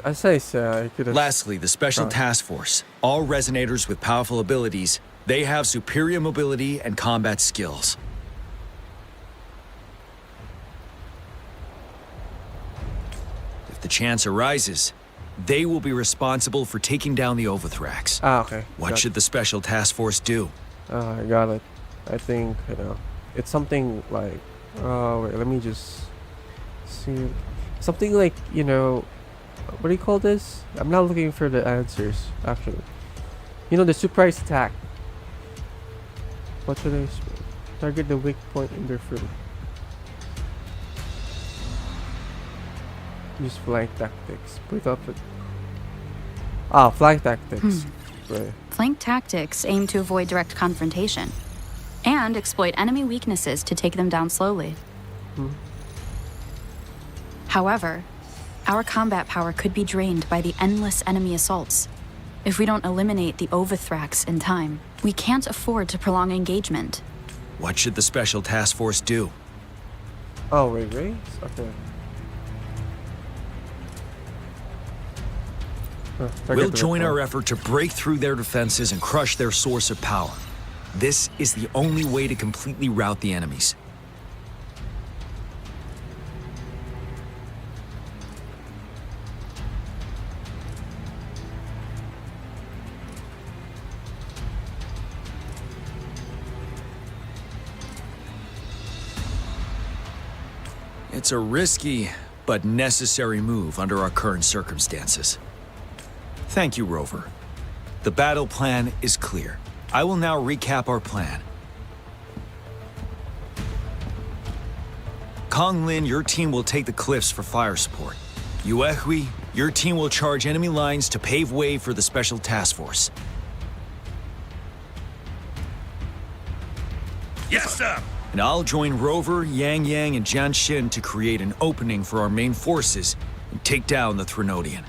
As I said, I could have... Lastly, the Special Task Force. All resonators with powerful abilities, they have superior mobility and combat skills. If the chance arises, they will be responsible for taking down the Overthrax. Ah, okay. What should the Special Task Force do? I got it. I think, you know, it's something like... wait, let me just see. Something like, you know... What do you call this? I'm not looking for the answers, actually. You know, the surprise attack. What should I... Target the weak point in their front. Use flank tactics. Put up it. Ah, flank tactics. Right. Flank tactics aim to avoid direct confrontation and exploit enemy weaknesses to take them down slowly. However, our combat power could be drained by the endless enemy assaults. If we don't eliminate the Overthrax in time, we can't afford to prolong engagement. What should the Special Task Force do? Oh, wait. Okay. We'll join our effort to break through their defenses and crush their source of power. This is the only way to completely rout the enemies. It's a risky but necessary move under our current circumstances. Thank you, Rover. The battle plan is clear. I will now recap our plan. Kong Lin, your team will take the cliffs for fire support. Yuehui, your team will charge enemy lines to pave way for the Special Task Force. Yes, sir! And I'll join Rover, Yang Yang, and Jian Xin to create an opening for our main forces and take down the Threnodian.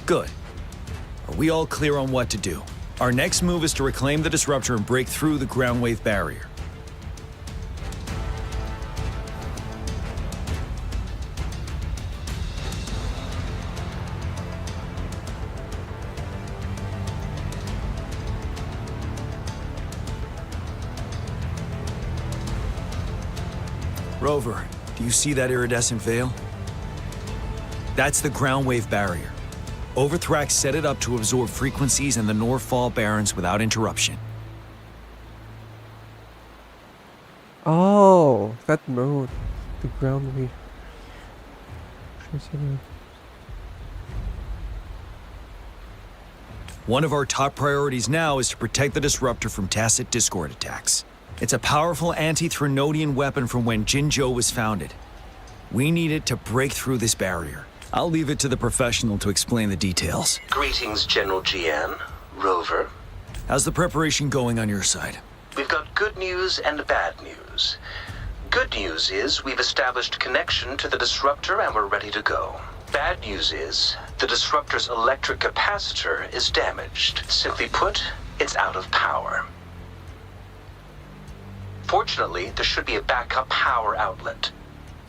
Good. Are we all clear on what to do? Our next move is to reclaim the disruptor and break through the ground wave barrier. Rover, do you see that iridescent veil? That's the ground wave barrier. Overthrax set it up to absorb frequencies in the Northfall Barrens without interruption. Oh, that mode. The ground we. One of our top priorities now is to protect the Disruptor from Tacit Discord attacks. It's a powerful anti-Threnodian weapon from when Jinzhou was founded. We need it to break through this barrier. I'll leave it to the professional to explain the details. Greetings, General Jian, Rover. How's the preparation going on your side? We've got good news and bad news. Good news is we've established connection to the Disruptor and we're ready to go. Bad news is the Disruptor's electric capacitor is damaged. Simply put, it's out of power. Fortunately, there should be a backup power outlet.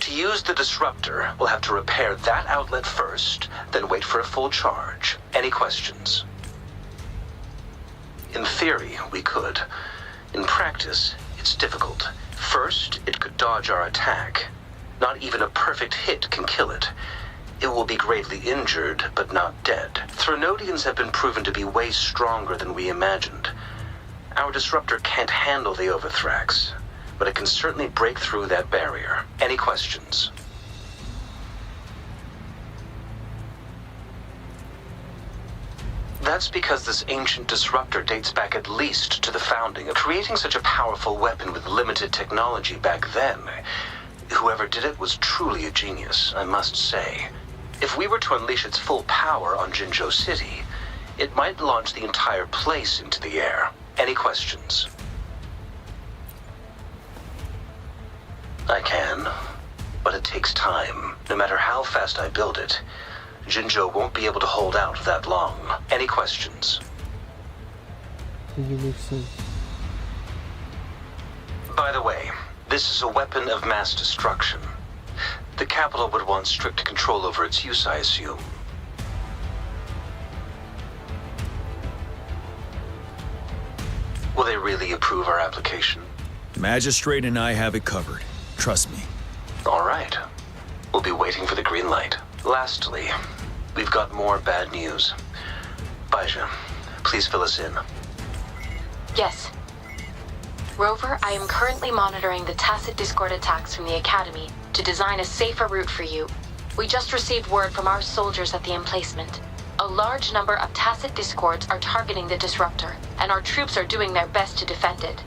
To use the Disruptor, we'll have to repair that outlet first, then wait for a full charge. Any questions? In theory, we could. In practice, it's difficult. First, it could dodge our attack. Not even a perfect hit can kill it. It will be gravely injured, but not dead. Threnodians have been proven to be way stronger than we imagined. Our Disruptor can't handle the Overthrax, but it can certainly break through that barrier. Any questions? That's because this ancient Disruptor dates back at least to the founding of creating such a powerful weapon with limited technology back then. Whoever did it was truly a genius, I must say. If we were to unleash its full power on Jinzhou City, it might launch the entire place into the air. Any questions? I can, but it takes time. No matter how fast I build it, Jinzhou won't be able to hold out that long. Any questions? You make sense. By the way, this is a weapon of mass destruction. The capital would want strict control over its use, I assume. Will they really approve our application? Magistrate and I have it covered. Trust me. All right. We'll be waiting for the green light. Lastly, we've got more bad news. Baizha, please fill us in. Yes. Rover, I am currently monitoring the Tacit Discord attacks from the Academy to design a safer route for you. We just received word from our soldiers at the emplacement. A large number of Tacit Discords are targeting the Disruptor, and our troops are doing their best to defend it.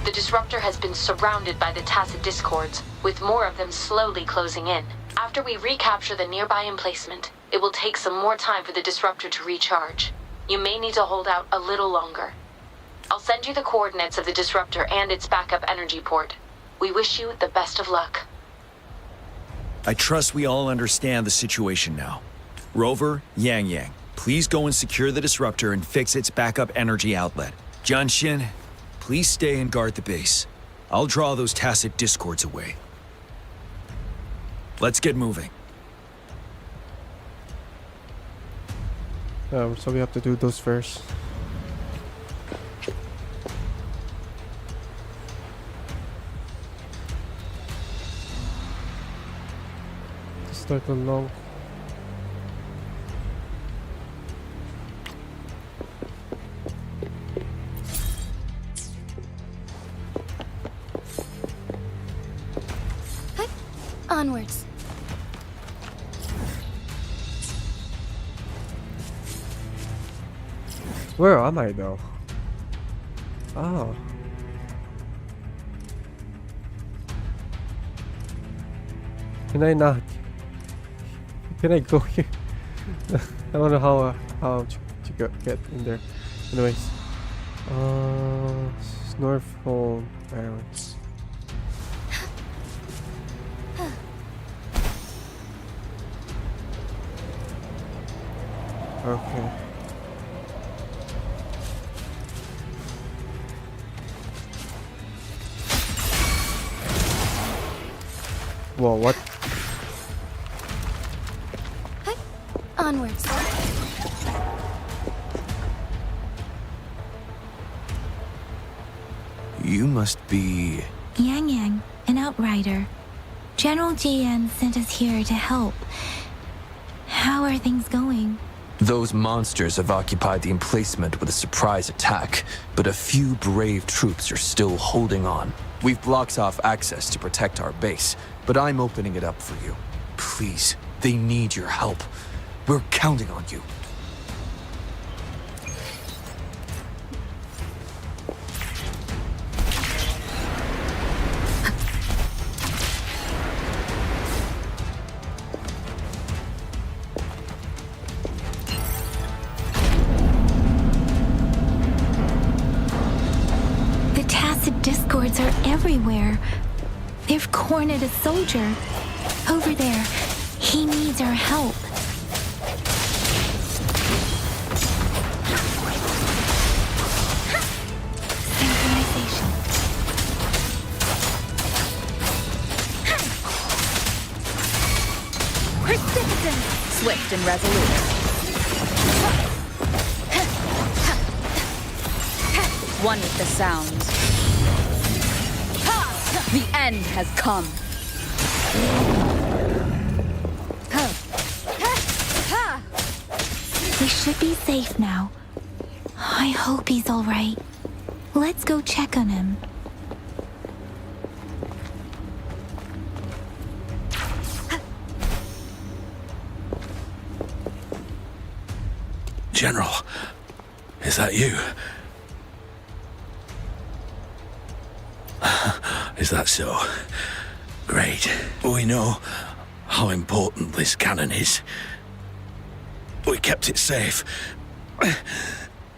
The Disruptor has been surrounded by the Tacit Discords, with more of them slowly closing in. After we recapture the nearby emplacement, it will take some more time for the Disruptor to recharge. You may need to hold out a little longer. I'll send you the coordinates of the Disruptor and its backup energy port. We wish you the best of luck. I trust we all understand the situation now. Rover, Yang, please go and secure the Disruptor and fix its backup energy outlet. Jianxin, please stay and guard the base. I'll draw those Tacit Discords away. Let's get moving. So we have to do those first. Start a long. Onwards. Where am I though? Oh. Can I not? Can I go here? I don't know how to get in there. Anyways. Northfall Barrens. Okay. Whoa, what? Onwards. You must be... Yang Yang, an outrider. General JN sent us here to help. How are things going? Those monsters have occupied the emplacement with a surprise attack, but a few brave troops are still holding on. We've blocked off access to protect our base, but I'm opening it up for you. Please, they need your help. We're counting on you. Discords are everywhere. They've cornered a soldier. Over there. He needs our help. Synchronization. Persistence! Swift and resolute. One with the sounds. The end has come. We should be safe now. I hope he's all right. Let's go check on him. General, is that you? Is that so? Great. We know how important this cannon is. We kept it safe.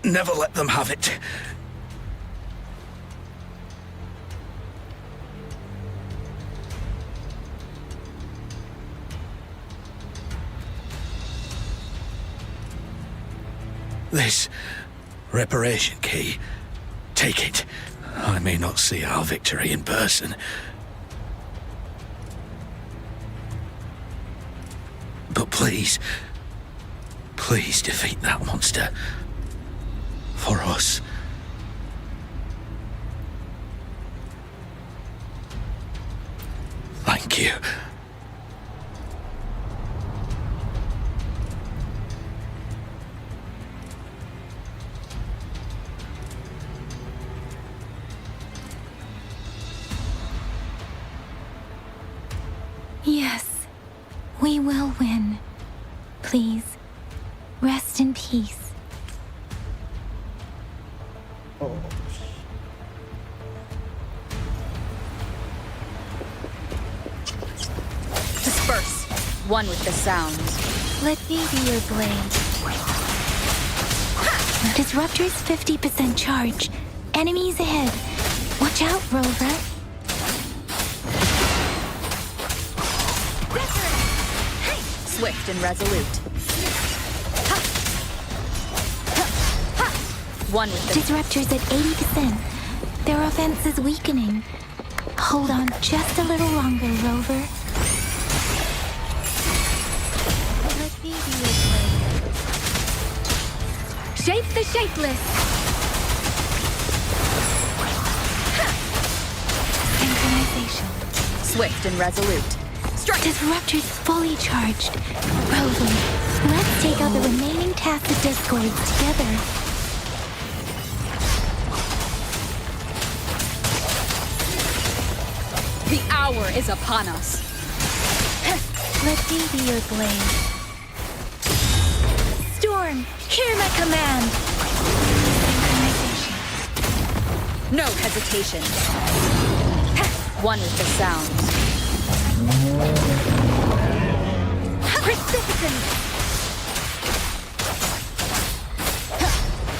Never let them have it. This reparation key, take it. I may not see our victory in person. But please, please defeat that monster. For us. Thank you. Yes, we will win. Please, rest in peace. Disperse. One with the sounds. Let me be your blade. Disruptor's 50% charge. Enemies ahead. Watch out, Rover. Swift and resolute. One with the... Disruptor's at 80%. Their offense is weakening. Hold on just a little longer, Rover. Let me be your blade. Shape the shapeless! Synchronization. Swift and resolute. Strike! Disruptor's fully charged. Rover, let's take out the remaining tacit discords together. The hour is upon us. Let me be your blade. Storm, hear my command. No hesitation. One with the sounds. Precipitant!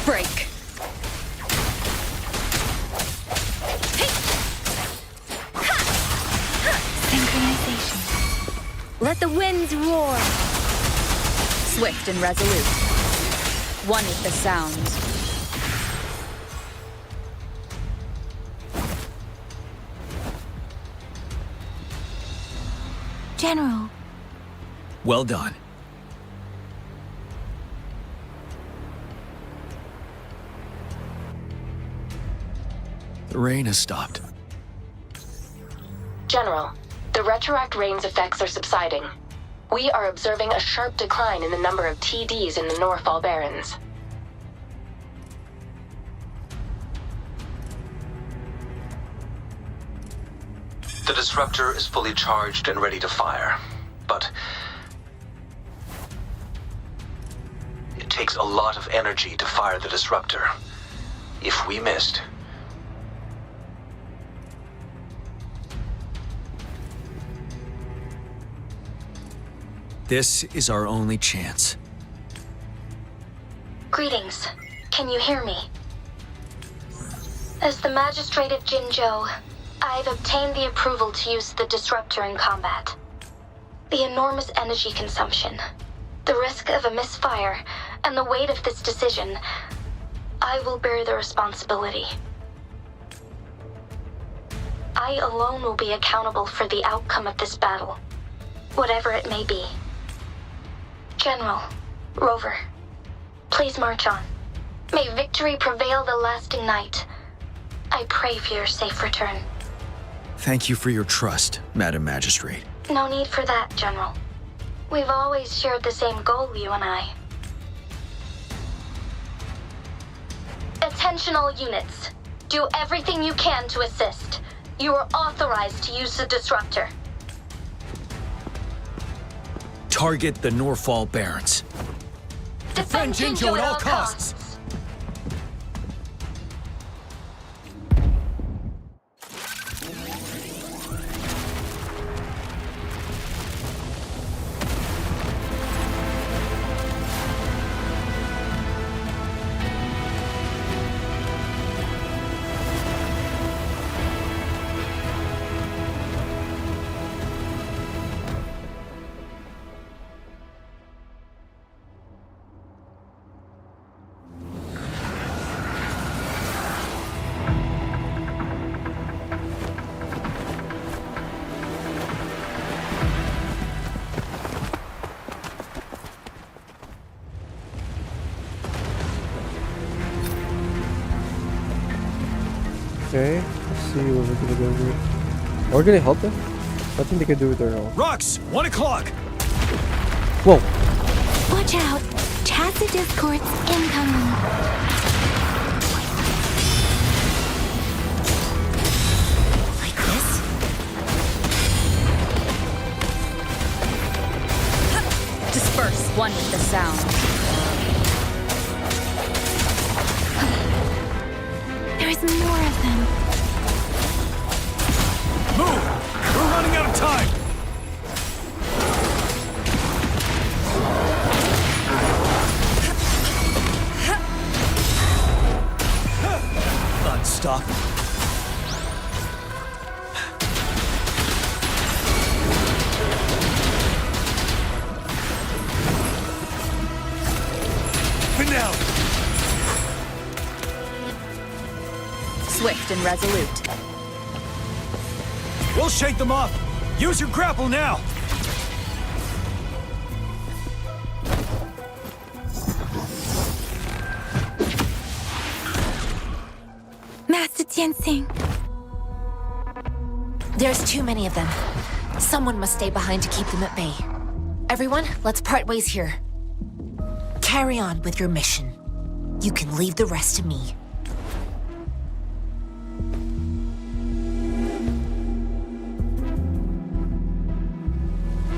Break. Synchronization. Let the winds roar. Swift and resolute. One with the sounds. General. Well done. The rain has stopped. General, the retroact rain's effects are subsiding. We are observing a sharp decline in the number of TDs in the Norfall Barrens. The disruptor is fully charged and ready to fire, but it takes a lot of energy to fire the disruptor. If we missed, this is our only chance. Greetings. Can you hear me? As the Magistrate of Jinzhou, I've obtained the approval to use the disruptor in combat. The enormous energy consumption, the risk of a misfire, and the weight of this decision, I will bear the responsibility. I alone will be accountable for the outcome of this battle, whatever it may be. General, Rover, please march on. May victory prevail the lasting night. I pray for your safe return. Thank you for your trust, Madam Magistrate. No need for that, General. We've always shared the same goal, you and I. Attention all units. Do everything you can to assist. You are authorized to use the disruptor. Target the Norfall Barrens. Defend Jinzhou at all costs. Okay, let's see what we're gonna go do. Are we gonna help them? I think they can do it their own. Rux, 1 o'clock! Whoa! Watch out! Tacit discords incoming! Like this? Disperse, one with the sound. There is more of them. Move! We're running out of time! Unstoppable. Finale! Swift and resolute. We'll shake them off! Use your grapple now! Master Tianxing. There's too many of them. Someone must stay behind to keep them at bay. Everyone, let's part ways here. Carry on with your mission. You can leave the rest to me.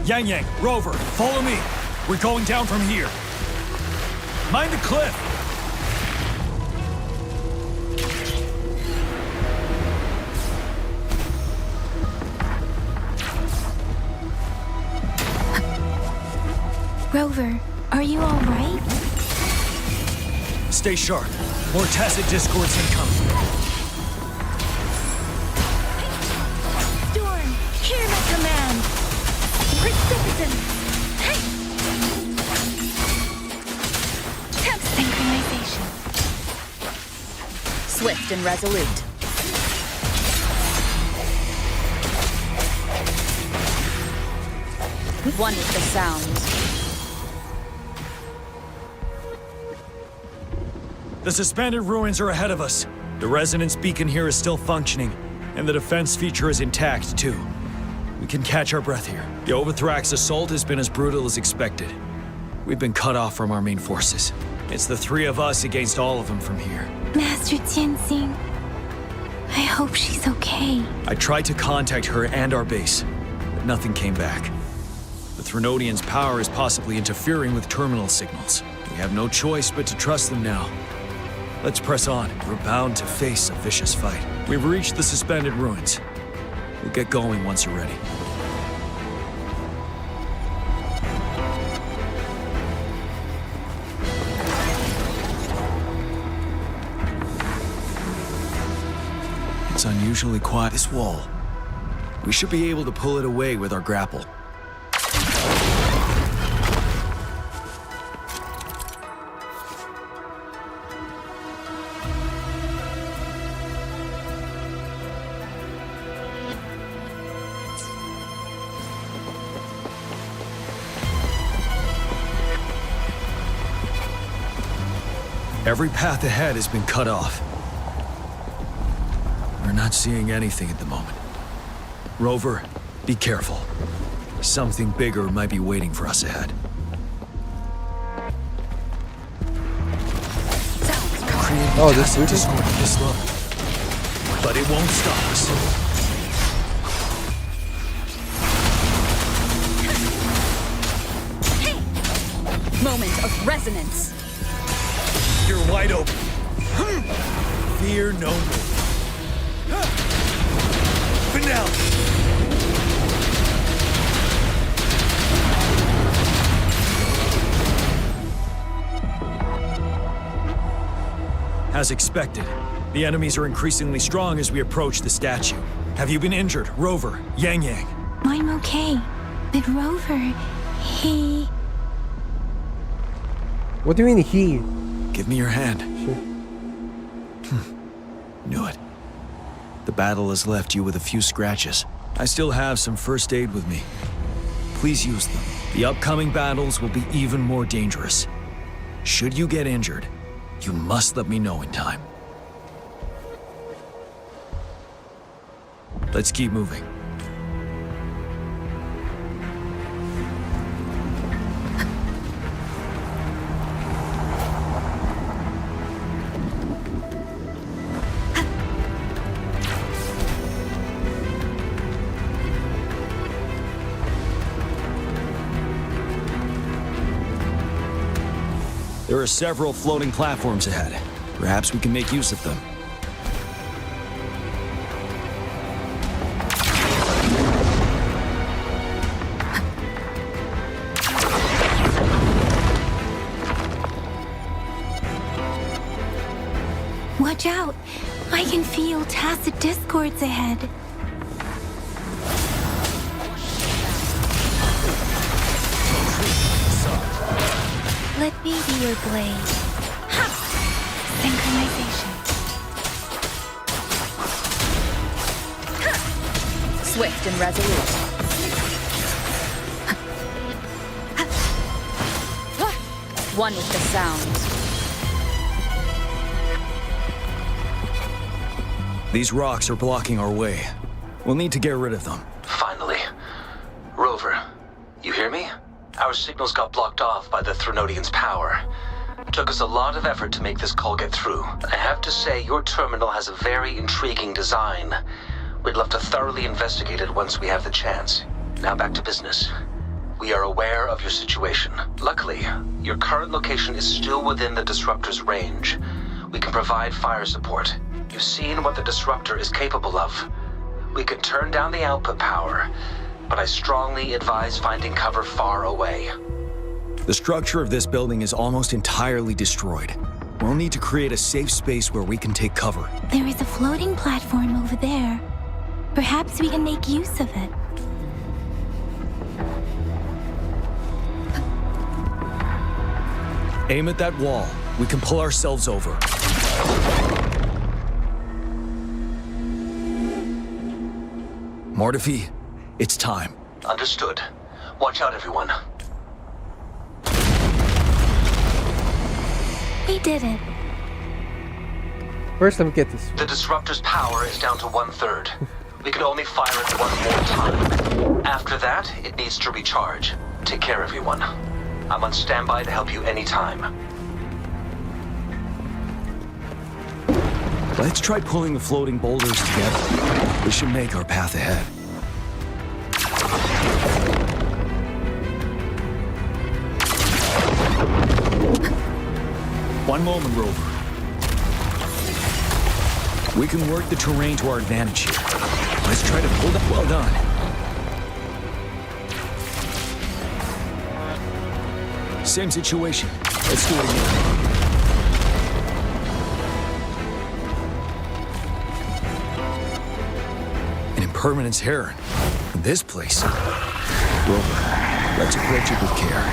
Yang Yang, Rover, follow me. We're going down from here. Mind the cliff! Rover, are you all right? Stay sharp. More tacit discords incoming. Storm, hear my command! Precipitant! Hey! Synchronization. Swift and resolute. One with the sound. The suspended ruins are ahead of us. The resonance beacon here is still functioning, and the defense feature is intact, too. We can catch our breath here. The Overthrax assault has been as brutal as expected. We've been cut off from our main forces. It's the three of us against all of them from here. Master Tianxing, I hope she's okay. I tried to contact her and our base, but nothing came back. The Threnodians' power is possibly interfering with terminal signals. We have no choice but to trust them now. Let's press on. We're bound to face a vicious fight. We've reached the suspended ruins. We'll get going once you're ready. It's unusually quiet. This wall. We should be able to pull it away with our grapple. Every path ahead has been cut off. We're not seeing anything at the moment. Rover, be careful. Something bigger might be waiting for us ahead. Oh, this is Discord at this level. But it won't stop us. Moment of resonance. You're wide open. Fear no more. Finale. As expected, the enemies are increasingly strong as we approach the statue. Have you been injured, Rover, Yang Yang? I'm okay. But Rover, he... What do you mean he? Give me your hand. Sure. Knew it. The battle has left you with a few scratches. I still have some first aid with me. Please use them. The upcoming battles will be even more dangerous. Should you get injured, you must let me know in time. Let's keep moving. There are several floating platforms ahead. Perhaps we can make use of them. Watch out! I can feel tacit discords ahead. Let me be your blade. Ha! Synchronization. Ha! Swift and resolute. One with the sound. These rocks are blocking our way. We'll need to get rid of them. Finally. Rover, you hear me? Our signals got blocked off by the Threnodians' power. Took us a lot of effort to make this call get through. I have to say, your terminal has a very intriguing design. We'd love to thoroughly investigate it once we have the chance. Now back to business. We are aware of your situation. Luckily, your current location is still within the Disruptor's range. We can provide fire support. You've seen what the Disruptor is capable of. We can turn down the output power, but I strongly advise finding cover far away. The structure of this building is almost entirely destroyed. We'll need to create a safe space where we can take cover. There is a floating platform over there. Perhaps we can make use of it. Aim at that wall. We can pull ourselves over. Mortefi, it's time. Understood. Watch out, everyone. We did it. First, let me get this. The disruptor's power is down to 1/3. We can only fire it one more time. After that, it needs to recharge. Take care, everyone. I'm on standby to help you anytime. Let's try pulling the floating boulders together. This should make our path ahead. One moment, Rover. We can work the terrain to our advantage here. Let's try to pull that. Well done. Same situation. Let's do it again. An impermanence heron. In this place. Rover, let's approach it with care.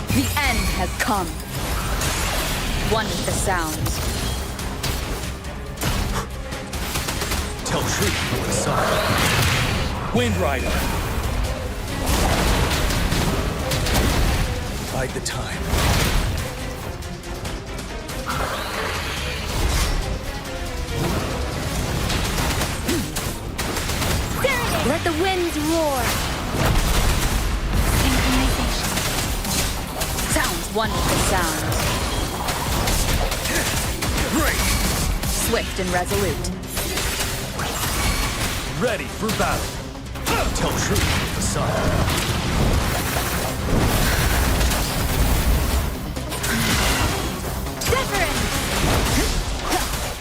The end has come. One with the sounds. Tell truth with the sun. Wind Rider. Bide the time. Let the winds roar. Synchronization. Sounds one with the sounds. Great. Swift and resolute. Ready for battle. Tell truth with the sun.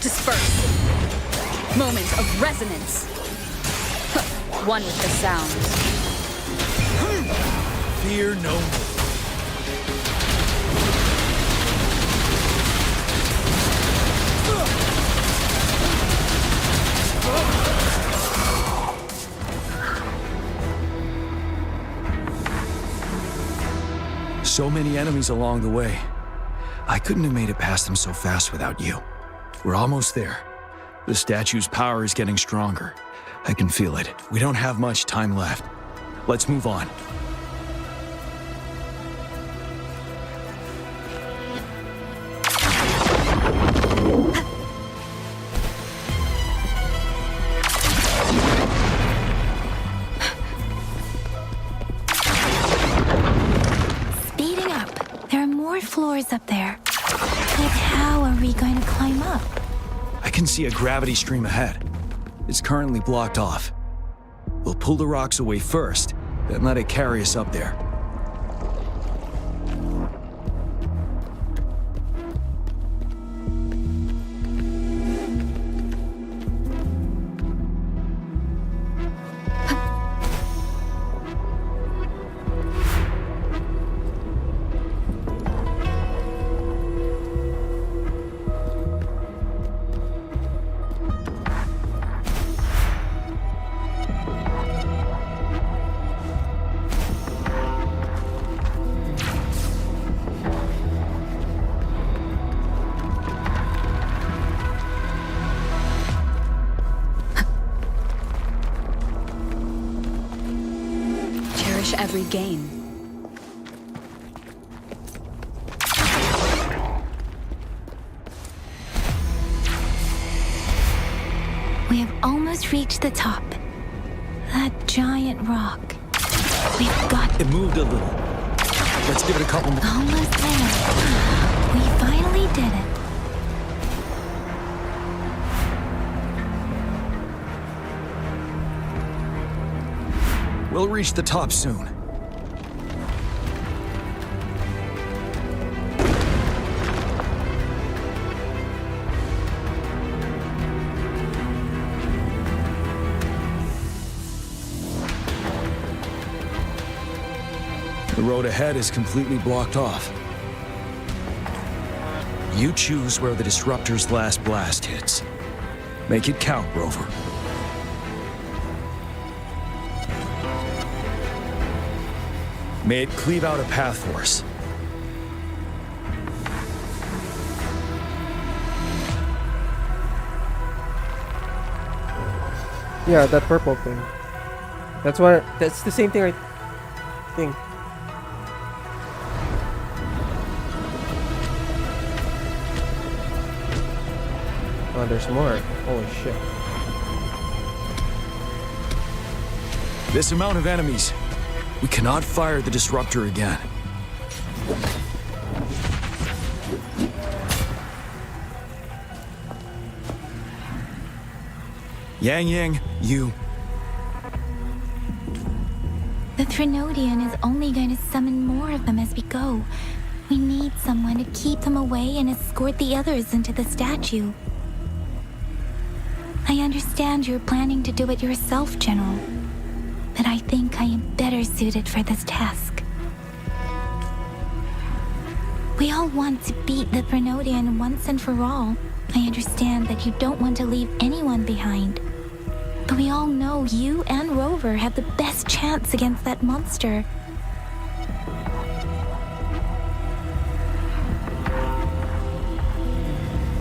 Disperse. Moment of resonance. One with the sounds. Fear no more. So many enemies along the way. I couldn't have made it past them so fast without you. We're almost there. The statue's power is getting stronger. I can feel it. We don't have much time left. Let's move on. Speeding up. There are more floors up there. But how are we going to climb up? I can see a gravity stream ahead. It's currently blocked off. We'll pull the rocks away first, then let it carry us up there. Every gain. We have almost reached the top. That giant rock. We've got... It moved a little. Let's give it a couple more. Almost there. We finally did it. We'll reach the top soon. The road ahead is completely blocked off. You choose where the Disruptor's last blast hits. Make it count, Rover. May it cleave out a path for us. Yeah, that purple thing. That's the same thing thing. Oh, there's more. Holy shit. This amount of enemies. We cannot fire the disruptor again. Yang, you... The Threnodian is only going to summon more of them as we go. We need someone to keep them away and escort the others into the statue. I understand you're planning to do it yourself, General, but I think I am better suited for this task. We all want to beat the Threnodian once and for all. I understand that you don't want to leave anyone behind. But we all know you and Rover have the best chance against that monster.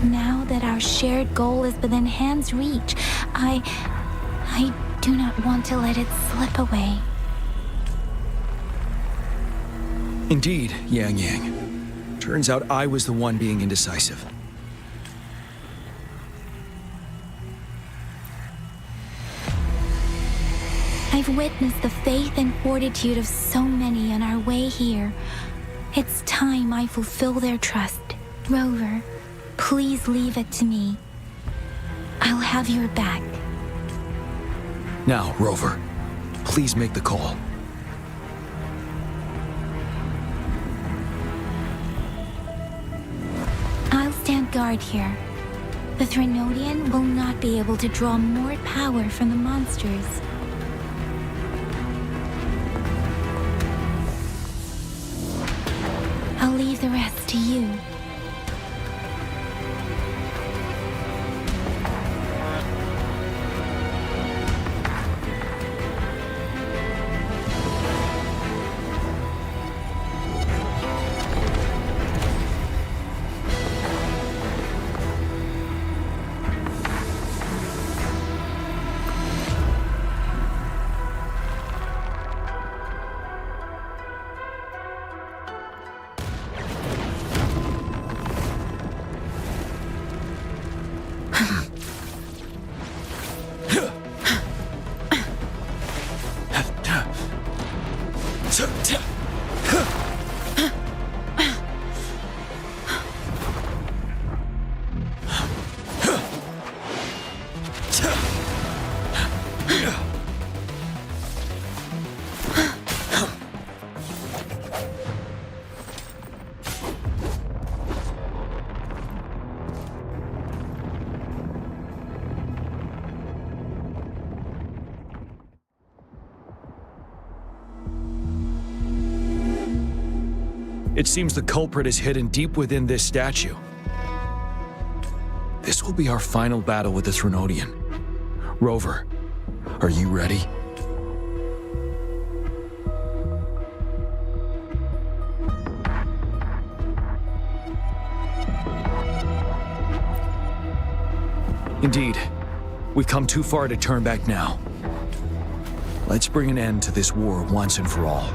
Now that our shared goal is within hand's reach, I do not want to let it slip away. Indeed, Yang. Turns out I was the one being indecisive. I've witnessed the faith and fortitude of so many on our way here. It's time I fulfill their trust. Rover, please leave it to me. I'll have your back. Now, Rover, please make the call. I'll stand guard here. The Threnodian will not be able to draw more power from the monsters. I'll leave the rest to you. It seems the culprit is hidden deep within this statue. This will be our final battle with the Threnodian. Rover, are you ready? Indeed, we've come too far to turn back now. Let's bring an end to this war once and for all.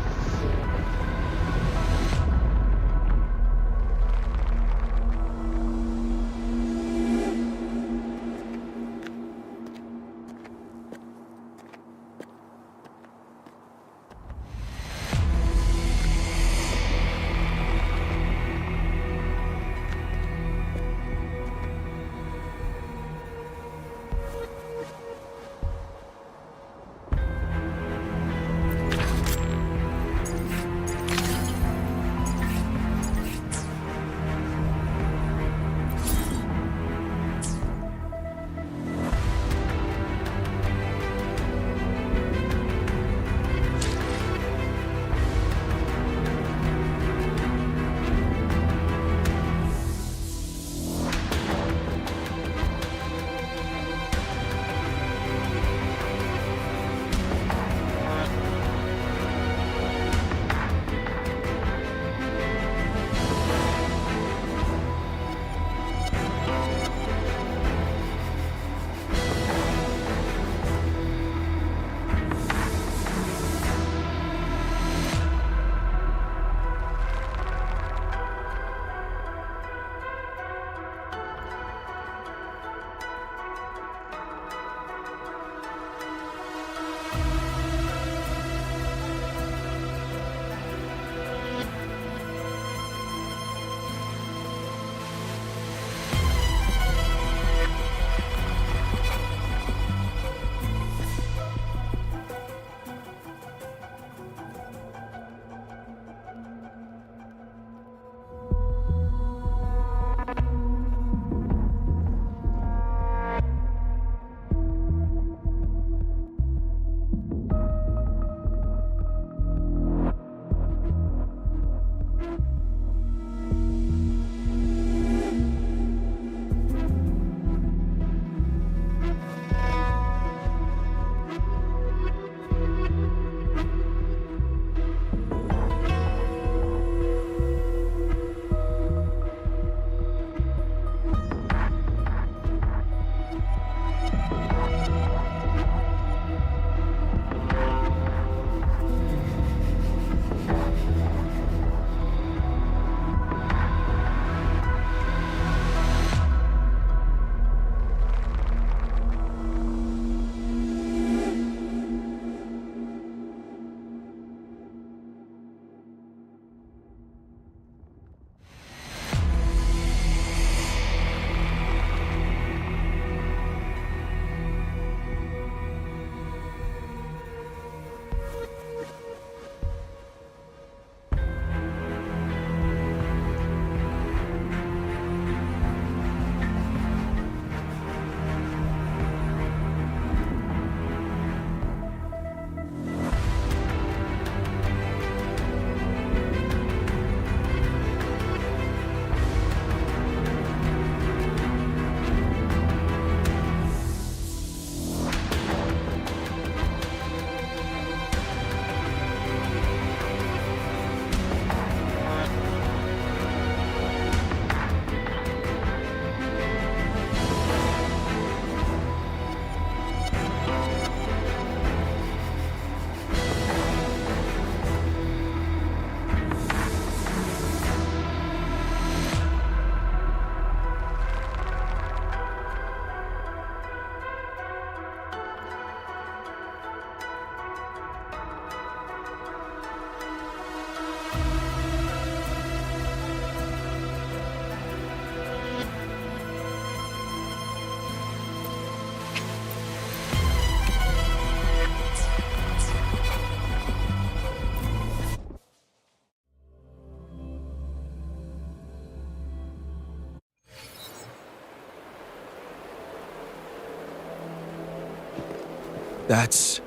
That's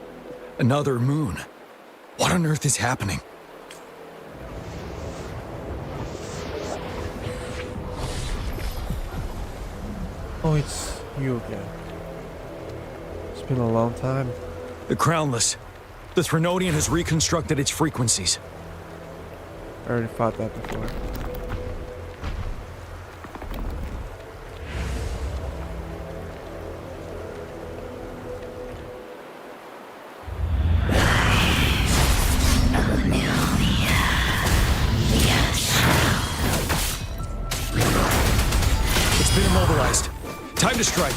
another moon. What on earth is happening? Oh, it's you again. It's been a long time. The Crownless. The Threnodian has reconstructed its frequencies. I already fought that before. It's been immobilized. Time to strike.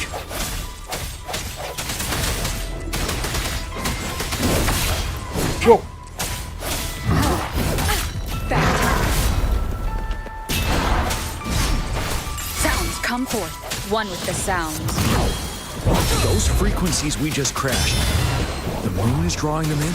Whoa! Sounds come forth. One with the sounds. Those frequencies we just crashed. The moon is drawing them in?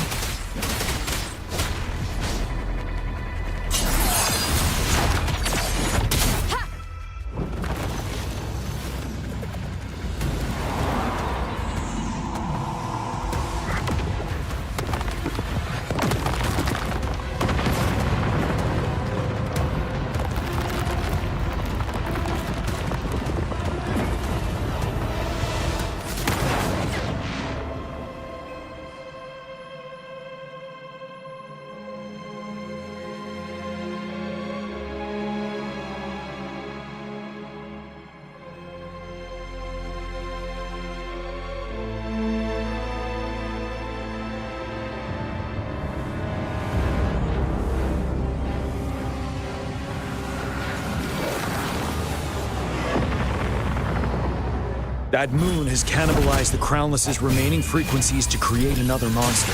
That moon has cannibalized the Crownless's remaining frequencies to create another monster.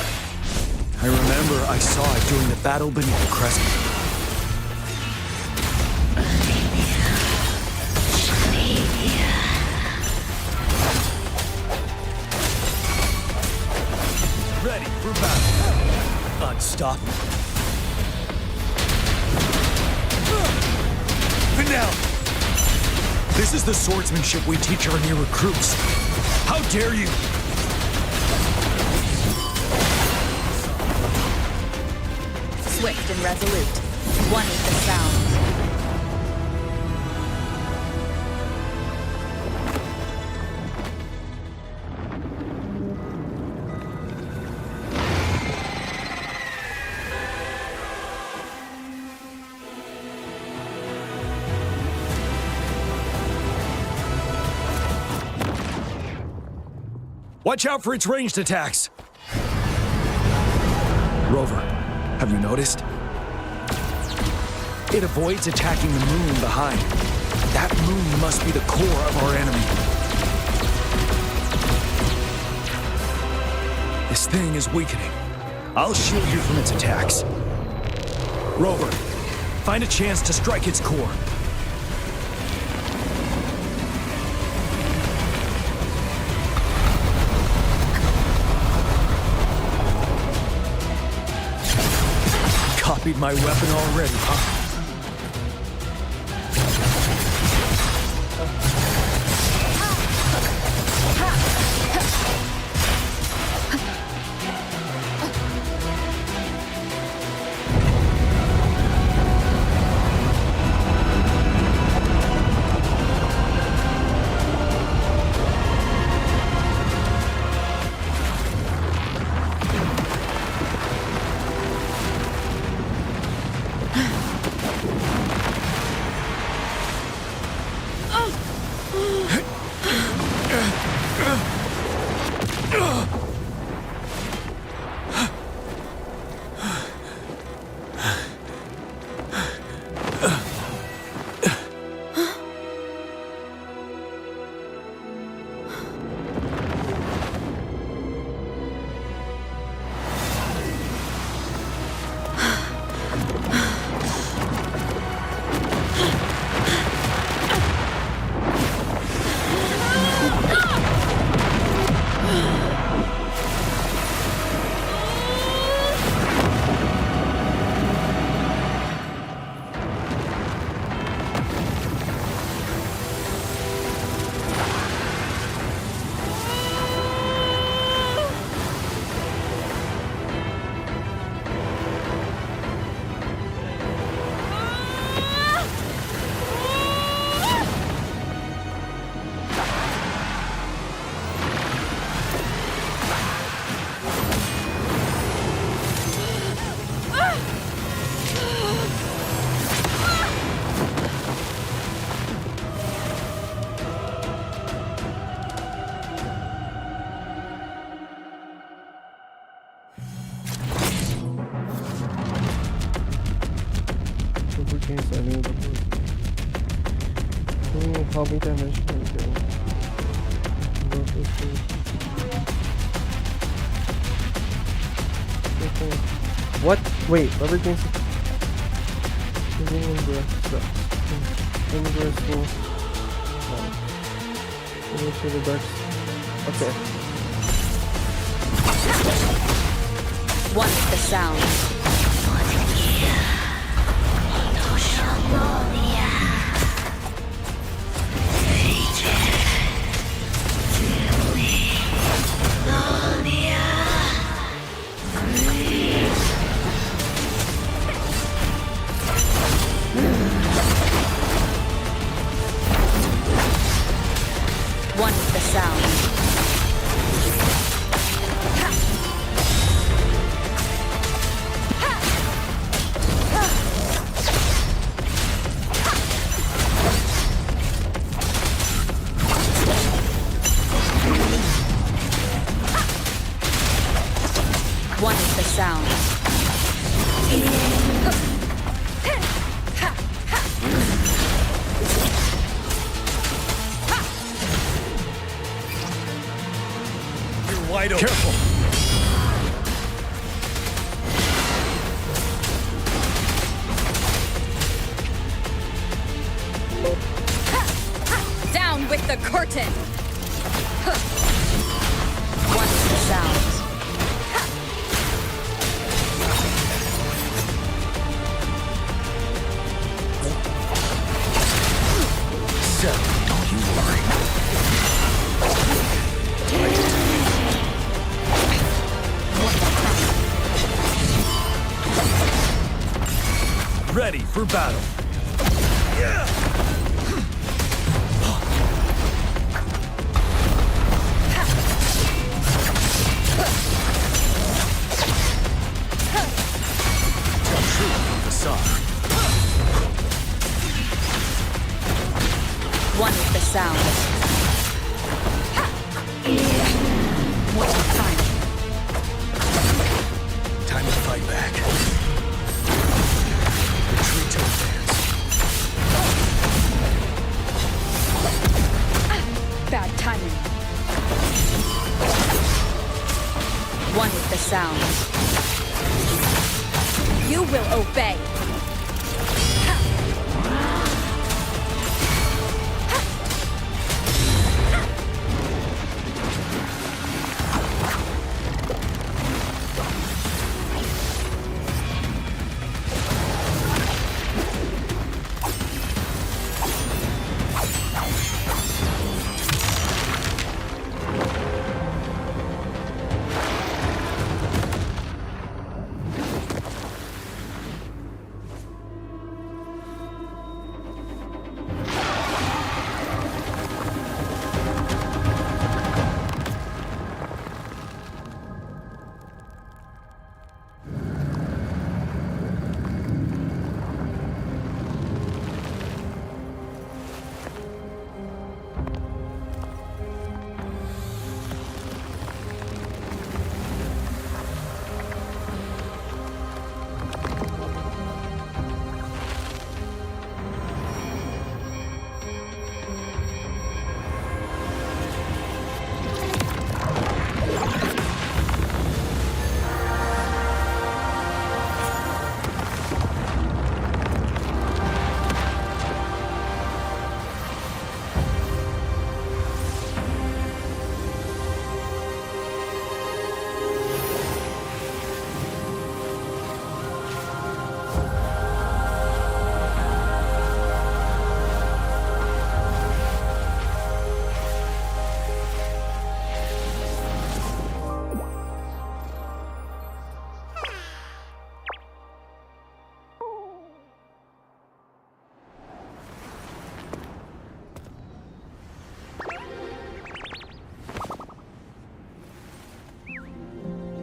I remember I saw it during the battle beneath the crescent. Ready for battle. Unstoppable. Finale! This is the swordsmanship we teach our new recruits. How dare you! Swift and resolute. One with the sounds. Watch out for its ranged attacks! Rover, have you noticed? It avoids attacking the moon behind. That moon must be the core of our enemy. This thing is weakening. I'll shield you from its attacks. Rover, find a chance to strike its core. Copied my weapon already, huh? against enemy how many dimensions what? Wait, rubber games universal. The dark. Okay. One with the sound. One with the sound. One with the sound. Wide open. Careful. Down with the curtain. One with the sound. Don't you worry. Ready for battle. One with the sound. What's the time? Time to fight back. Retreat to advance. Bad timing. One with the sound. You will obey.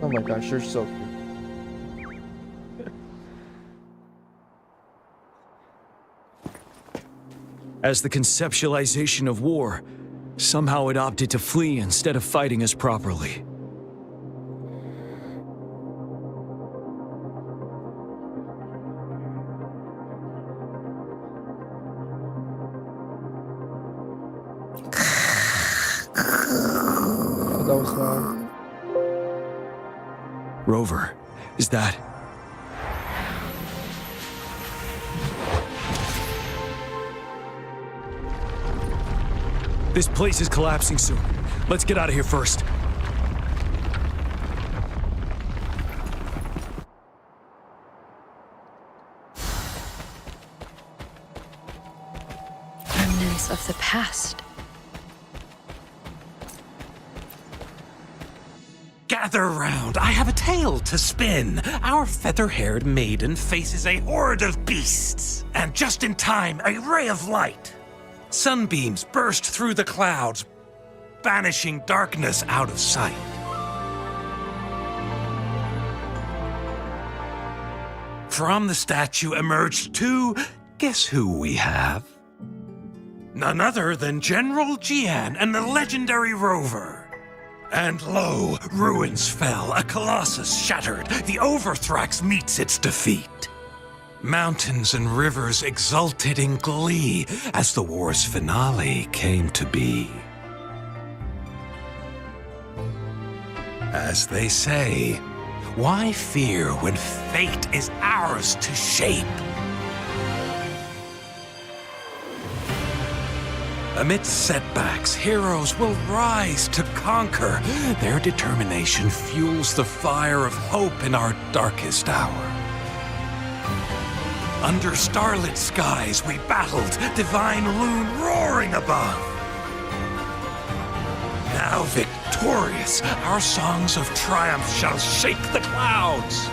Oh my gosh, you're so cool. As the conceptualization of war, somehow it opted to flee instead of fighting us properly. slows down. Rover, is that... This place is collapsing soon. Let's get out of here first. Remnants of the past. Gather round, I have a tale to spin. Our feather-haired maiden faces a horde of beasts. And just in time, a ray of light. Sunbeams burst through the clouds, banishing darkness out of sight. From the statue emerged two... Guess who we have? None other than General Jian and the legendary Rover. And lo, ruins fell, a colossus shattered. The Overthrax meets its defeat. Mountains and rivers exulted in glee as the war's finale came to be. As they say, why fear when fate is ours to shape? Amidst setbacks, heroes will rise to conquer. Their determination fuels the fire of hope in our darkest hour. Under starlit skies we battled, divine loon roaring above. Now victorious, our songs of triumph shall shake the clouds.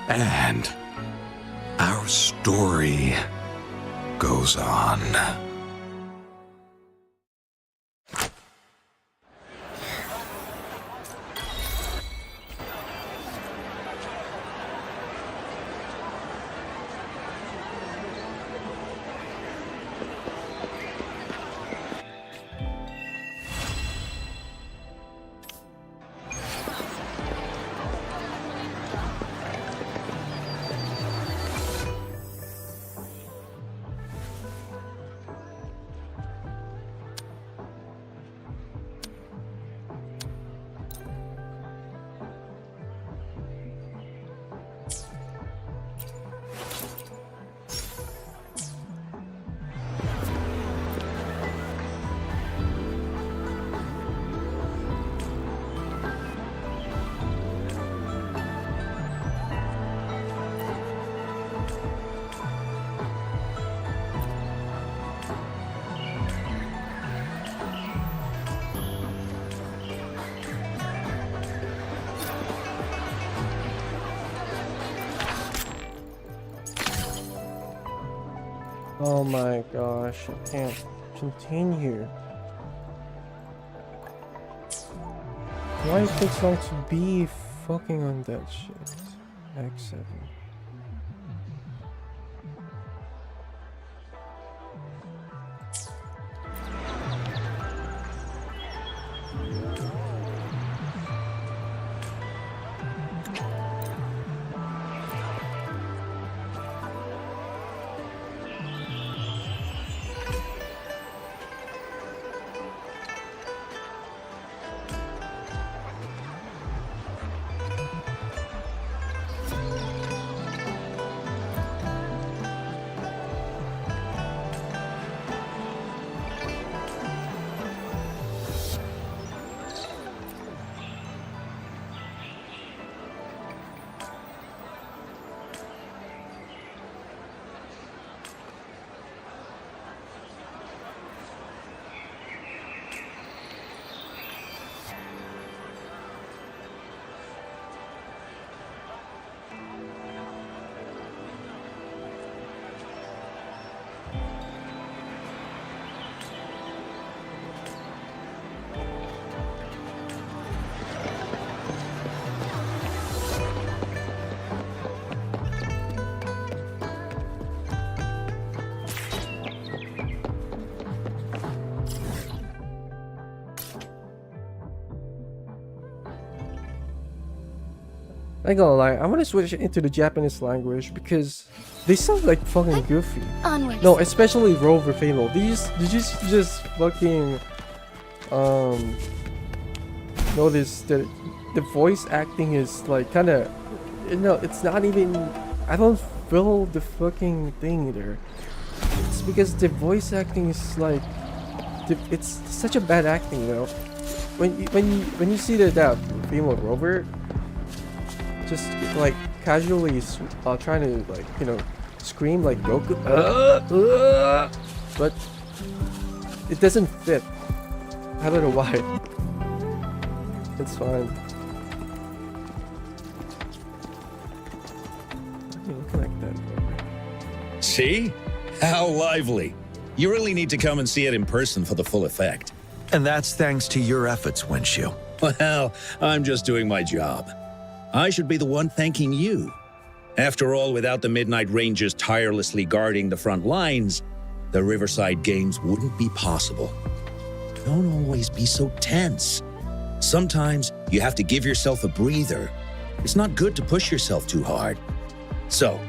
And our story goes on. Oh my gosh, I can't continue. Why it takes long to be fucking on that shit? X7. I ain't gonna lie, I'm gonna switch it into the Japanese language because they sound like fucking goofy. Onwards. No, especially Rover Fable. These just fucking notice that the voice acting is like kind of, it's not even. I don't feel the fucking thing there. It's because the voice acting is like, it's such a bad acting, when you see that female rover just like casually trying to like scream like Goku, but it doesn't fit. I don't know why. It's fine. Connect that. See? How lively. You really need to come and see it in person for the full effect. And that's thanks to your efforts, Wenshu. Well, I'm just doing my job. I should be the one thanking you. After all, without the Midnight Rangers tirelessly guarding the front lines, the Riverside Games wouldn't be possible. Don't always be so tense. Sometimes you have to give yourself a breather. It's not good to push yourself too hard. So,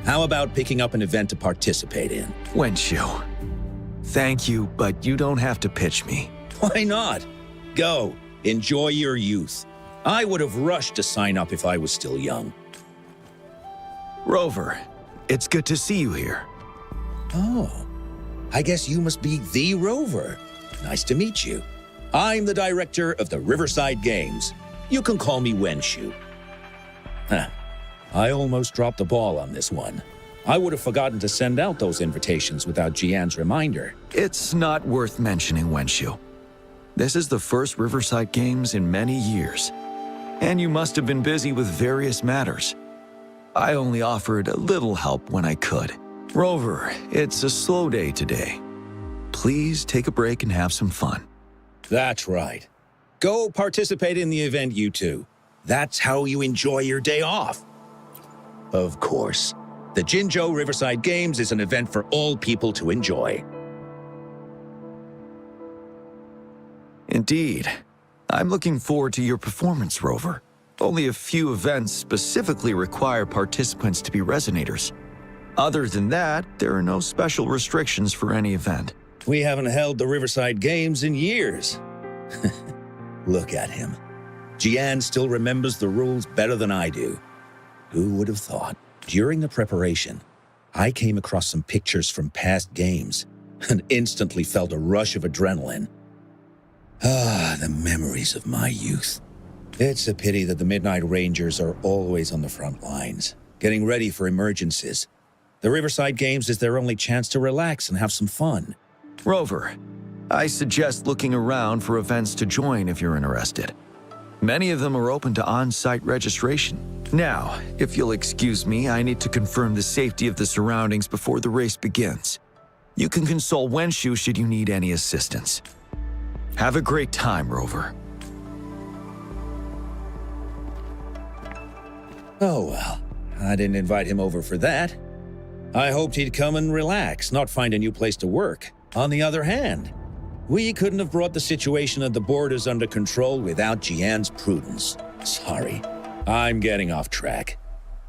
how about picking up an event to participate in? Wenshu, thank you, but you don't have to pitch me. Why not? Go. Enjoy your youth. I would have rushed to sign up if I was still young. Rover, it's good to see you here. Oh, I guess you must be the Rover. Nice to meet you. I'm the director of the Riverside Games. You can call me Wenshu. Huh. I almost dropped the ball on this one. I would have forgotten to send out those invitations without Jian's reminder. It's not worth mentioning, Wenshu. This is the first Riverside Games in many years, and you must have been busy with various matters. I only offered a little help when I could. Rover, it's a slow day today. Please take a break and have some fun. That's right. Go participate in the event, you two. That's how you enjoy your day off. Of course, the Jinzhou Riverside Games is an event for all people to enjoy. Indeed. I'm looking forward to your performance, Rover. Only a few events specifically require participants to be Resonators. Other than that, there are no special restrictions for any event. We haven't held the Riverside Games in years. Look at him. Jian still remembers the rules better than I do. Who would have thought? During the preparation, I came across some pictures from past games and instantly felt a rush of adrenaline. Ah, the memories of my youth. It's a pity that the Midnight Rangers are always on the front lines, getting ready for emergencies. The Riverside Games is their only chance to relax and have some fun. Rover, I suggest looking around for events to join if you're interested. Many of them are open to on-site registration. Now, if you'll excuse me, I need to confirm the safety of the surroundings before the race begins. You can consult Wenshu should you need any assistance. Have a great time, Rover. Oh well, I didn't invite him over for that. I hoped he'd come and relax, not find a new place to work. On the other hand, we couldn't have brought the situation at the borders under control without Jian's prudence. Sorry, I'm getting off track.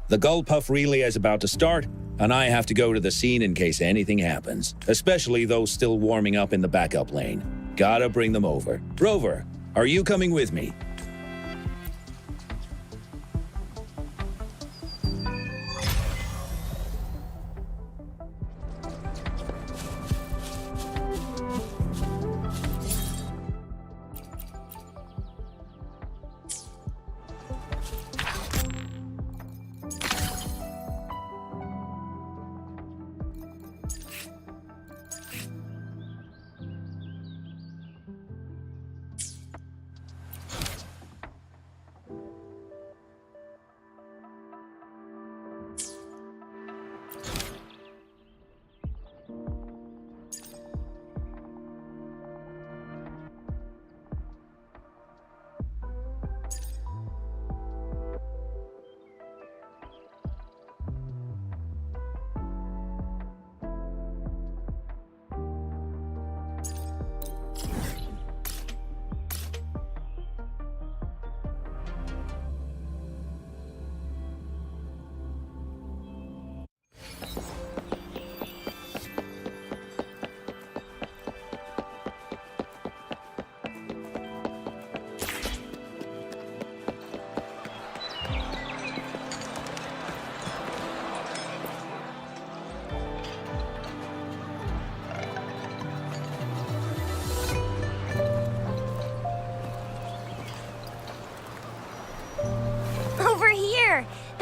The Gullpuff relay is about to start, and I have to go to the scene in case anything happens, especially those still warming up in the backup lane. Gotta bring them over. Rover, are you coming with me?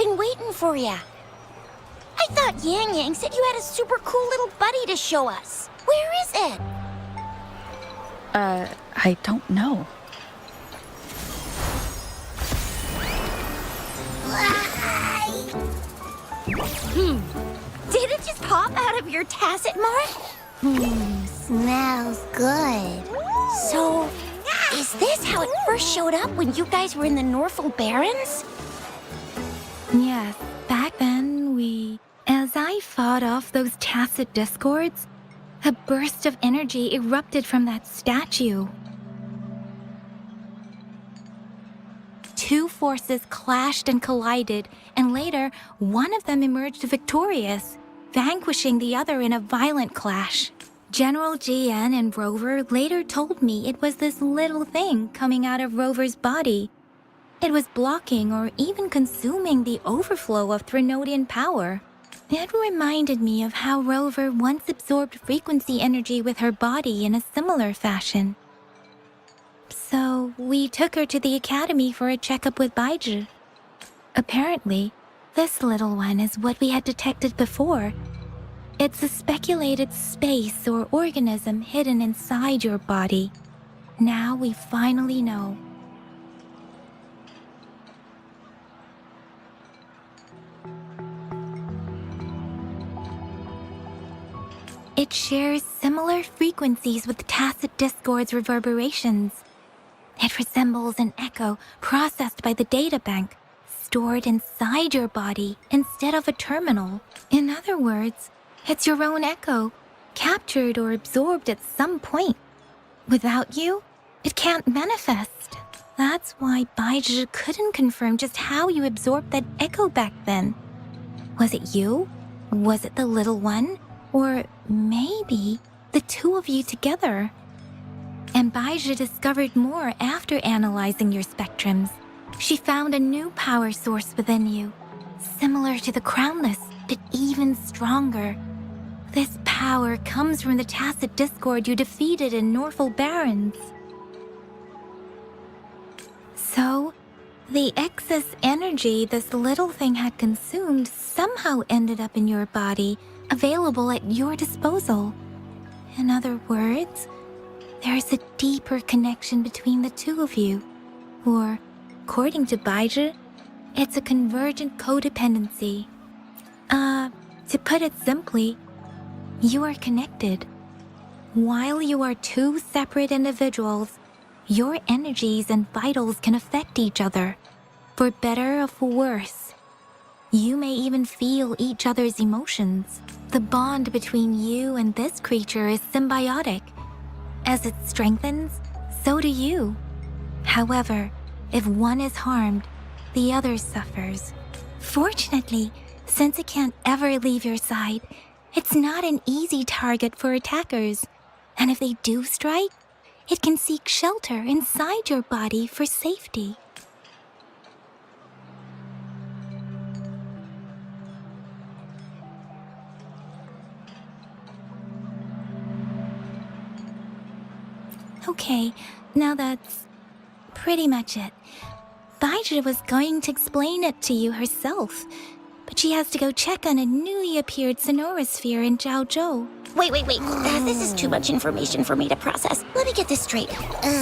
been waiting for ya. I thought Yang Yang said you had a super cool little buddy to show us. Where is it? I don't know. Did it just pop out of your tacit mark? Smells good. So, is this how it first showed up when you guys were in the Norfolk Barrens? Yes, back then as I fought off those tacit discords, a burst of energy erupted from that statue. Two forces clashed and collided, and later, one of them emerged victorious, vanquishing the other in a violent clash. General GN and Rover later told me it was this little thing coming out of Rover's body. It was blocking or even consuming the overflow of Threnodian power. It reminded me of how Rover once absorbed frequency energy with her body in a similar fashion. So we took her to the academy for a checkup with Baizhi. Apparently, this little one is what we had detected before. It's a speculated space or organism hidden inside your body. Now we finally know. It shares similar frequencies with tacit discord's reverberations. It resembles an echo processed by the data bank, stored inside your body instead of a terminal. In other words, it's your own echo, captured or absorbed at some point. Without you, it can't manifest. That's why Baizhi couldn't confirm just how you absorbed that echo back then. Was it you? Was it the little one? Or maybe the two of you together? And Baizhi discovered more after analyzing your spectrums. She found a new power source within you, similar to the Crownless, but even stronger. This power comes from the tacit discord you defeated in Norfolk Barrens. So, the excess energy this little thing had consumed somehow ended up in your body, available at your disposal. In other words, there's a deeper connection between the two of you. Or, according to Baizhi, it's a convergent codependency. To put it simply, you are connected. While you are two separate individuals, your energies and vitals can affect each other, for better or for worse. You may even feel each other's emotions. The bond between you and this creature is symbiotic. As it strengthens, so do you. However, if one is harmed, the other suffers. Fortunately, since it can't ever leave your side, it's not an easy target for attackers. And if they do strike, it can seek shelter inside your body for safety. Okay, now that's pretty much it. Baizhi was going to explain it to you herself, but she has to go check on a newly appeared sonorosphere in Zhaozhou. Wait. This is too much information for me to process. Let me get this straight.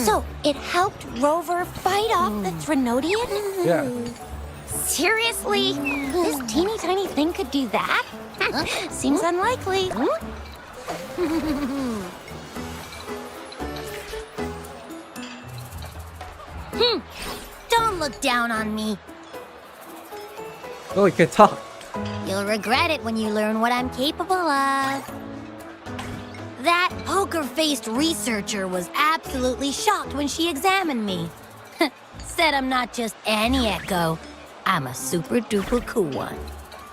So, it helped Rover fight off the Threnodian? Yeah. Seriously? This teeny tiny thing could do that? Seems unlikely. Don't look down on me. Oh, you can talk. You'll regret it when you learn what I'm capable of. That poker-faced researcher was absolutely shocked when she examined me. Said I'm not just any echo. I'm a super-duper cool one.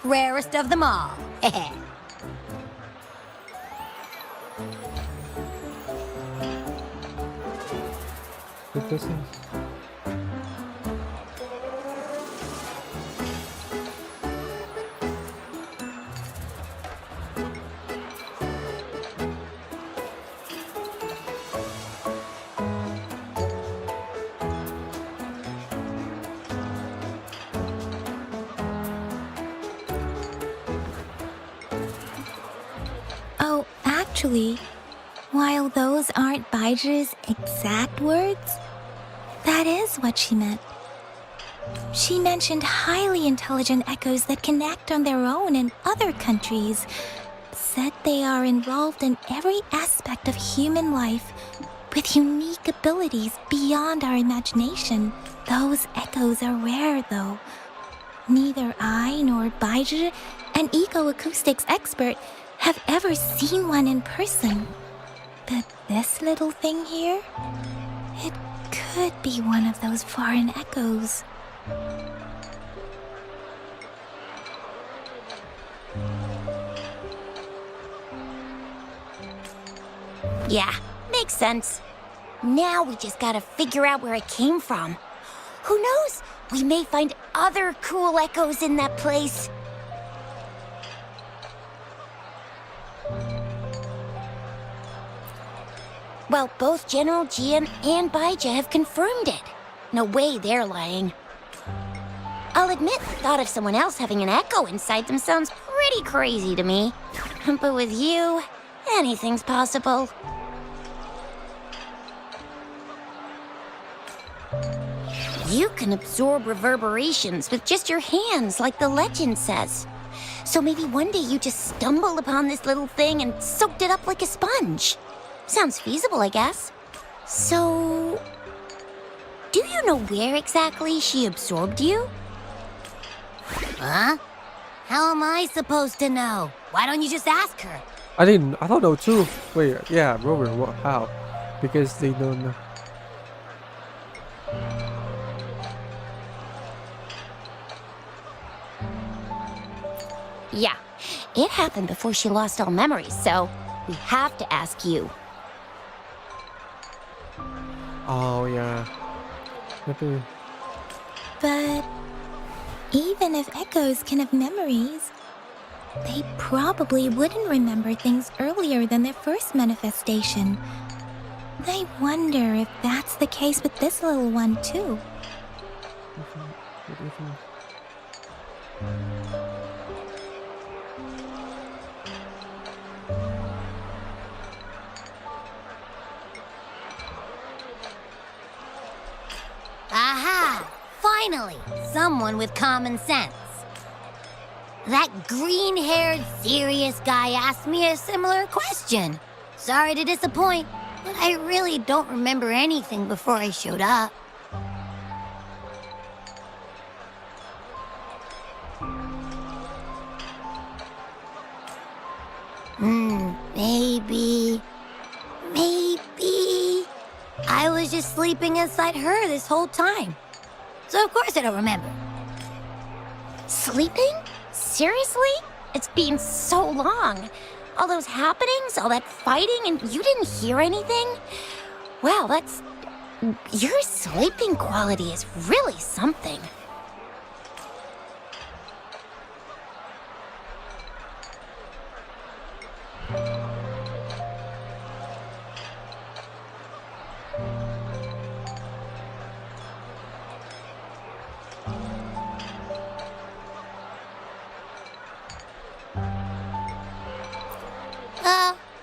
Rarest of them all. What this is? Oh, actually, while those aren't Baiji's exact words, that is what she meant. She mentioned highly intelligent echoes that can act on their own in other countries. Said they are involved in every aspect of human life with unique abilities beyond our imagination. Those echoes are rare, though. Neither I nor Baiji, an eco-acoustics expert, have ever seen one in person. But this little thing here, it could be one of those foreign echoes. Yeah, makes sense. Now we just gotta figure out where it came from. Who knows? We may find other cool echoes in that place. Well, both General Jian and Baija have confirmed it. No way they're lying. I'll admit the thought of someone else having an echo inside them sounds pretty crazy to me. But with you, anything's possible. You can absorb reverberations with just your hands, like the legend says. So maybe one day you just stumbled upon this little thing and soaked it up like a sponge. Sounds feasible, I guess. So, do you know where exactly she absorbed you? Huh? How am I supposed to know? Why don't you just ask her? I don't know too. Wait, yeah, Rover, what, how? Because they don't know. Yeah, it happened before she lost all memories, so we have to ask you. Oh, yeah. Maybe. But even if echoes can have memories, they probably wouldn't remember things earlier than their first manifestation. I wonder if that's the case with this little one, too. Aha! Finally, someone with common sense. That green-haired, serious guy asked me a similar question. Sorry to disappoint, but I really don't remember anything before I showed up. Maybe... I was just sleeping inside her this whole time. So of course I don't remember. Sleeping? Seriously? It's been so long. All those happenings, all that fighting, and you didn't hear anything? Wow, that's... Your sleeping quality is really something.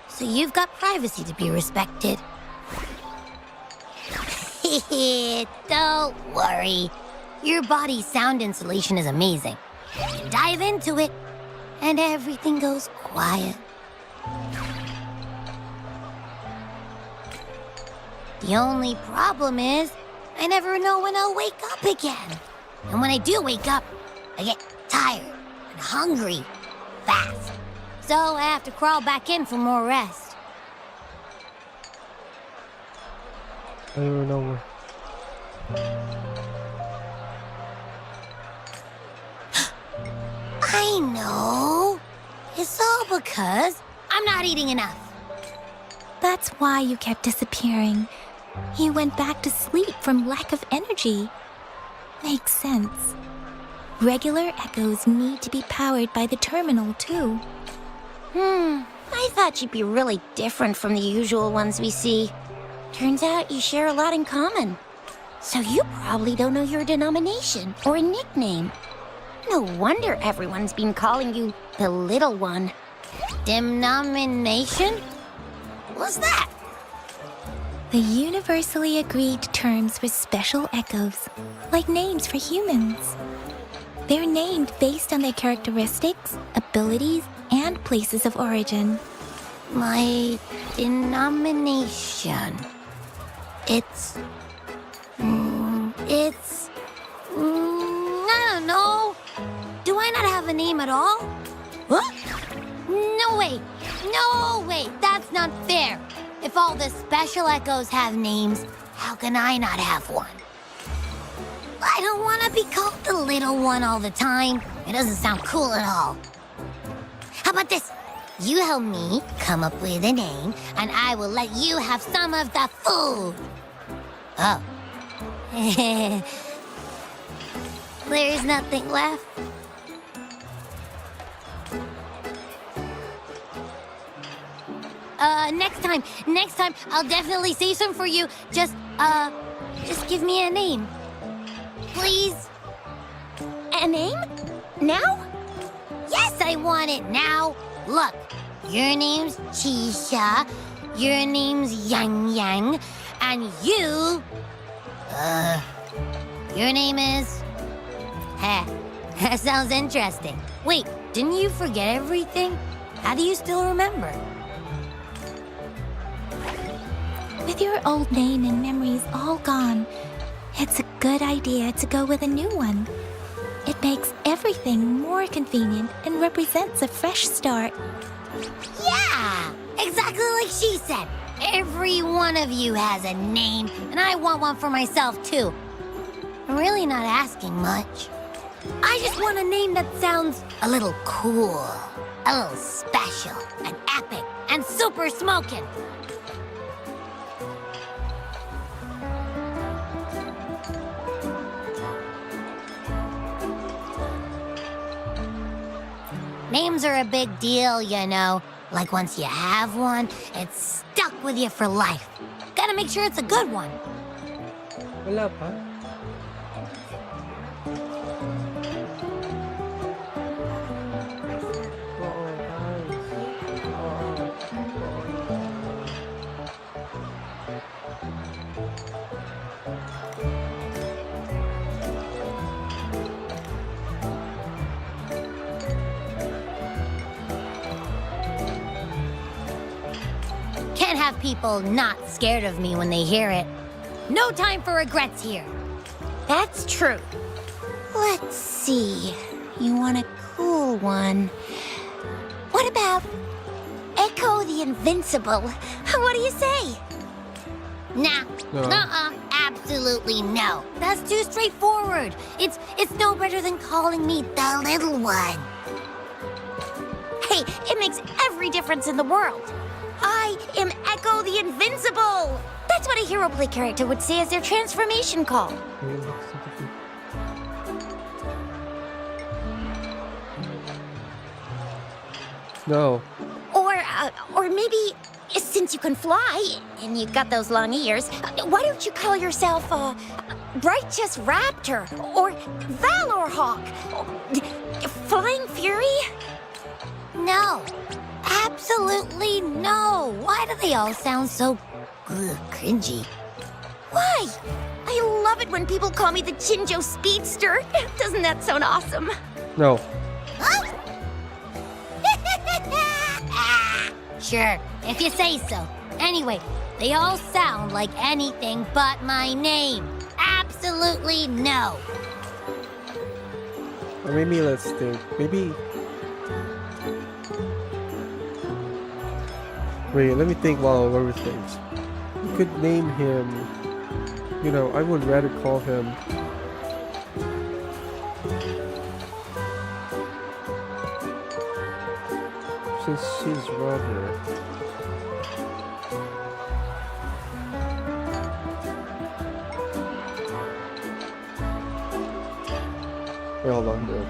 So you've got privacy to be respected. Don't worry. Your body's sound insulation is amazing. You dive into it, and everything goes quiet. The only problem is, I never know when I'll wake up again. And when I do wake up, I get tired and hungry fast. So I have to crawl back in for more rest. I don't know. I know. It's all because I'm not eating enough. That's why you kept disappearing. You went back to sleep from lack of energy. Makes sense. Regular echoes need to be powered by the terminal, too. I thought you'd be really different from the usual ones we see. Turns out you share a lot in common. So you probably don't know your denomination or a nickname. No wonder everyone's been calling you the Little One. Denomination? What's that? The universally agreed terms for special echoes, like names for humans. They're named based on their characteristics, abilities, and places of origin. My denomination. It's. I don't know. Do I not have a name at all? What? No way. No way. That's not fair. If all the special echoes have names, how can I not have one? I don't want to be called the little one all the time. It doesn't sound cool at all. How about this? You help me come up with a name, and I will let you have some of the food. Oh. There's nothing left. Next time, I'll definitely say some for you. Just give me a name. Please. A name? Now? Yes, I want it now. Look, your name's Chisha, your name's Yang Yang, and your name is... Heh, that sounds interesting. Wait, didn't you forget everything? How do you still remember? With your old name and memories all gone, it's a good idea to go with a new one. It makes everything more convenient and represents a fresh start. Yeah, exactly like she said. Every one of you has a name, and I want one for myself too. I'm really not asking much. I just want a name that sounds a little cool, a little special, and epic, and super smoking. Names are a big deal, you know. Like once you have one, it's stuck with you for life. Gotta make sure it's a good one. Wala pa. Can't have people not scared of me when they hear it. No time for regrets here. That's true. Let's see. You want a cool one. What about Echo the Invincible? What do you say? Nah. No. Absolutely no. That's too straightforward. It's no better than calling me the little one. Hey, it makes every difference in the world. I am Echo the Invincible! That's what a hero play character would say as their transformation call. No. Or maybe, since you can fly, and you've got those long ears, why don't you call yourself, Righteous Raptor, or Valor Hawk, Flying Fury? No. Absolutely no. Why do they all sound so cringy? Why? I love it when people call me the Chinjo Speedster. Doesn't that sound awesome? No. Huh? Sure, if you say so. Anyway, they all sound like anything but my name. Absolutely no. Or maybe let's think. Maybe. Wait, let me think while Rover thinks. You could name him. You know, I would rather call him. Since she's Rover. Wait, hold on. There.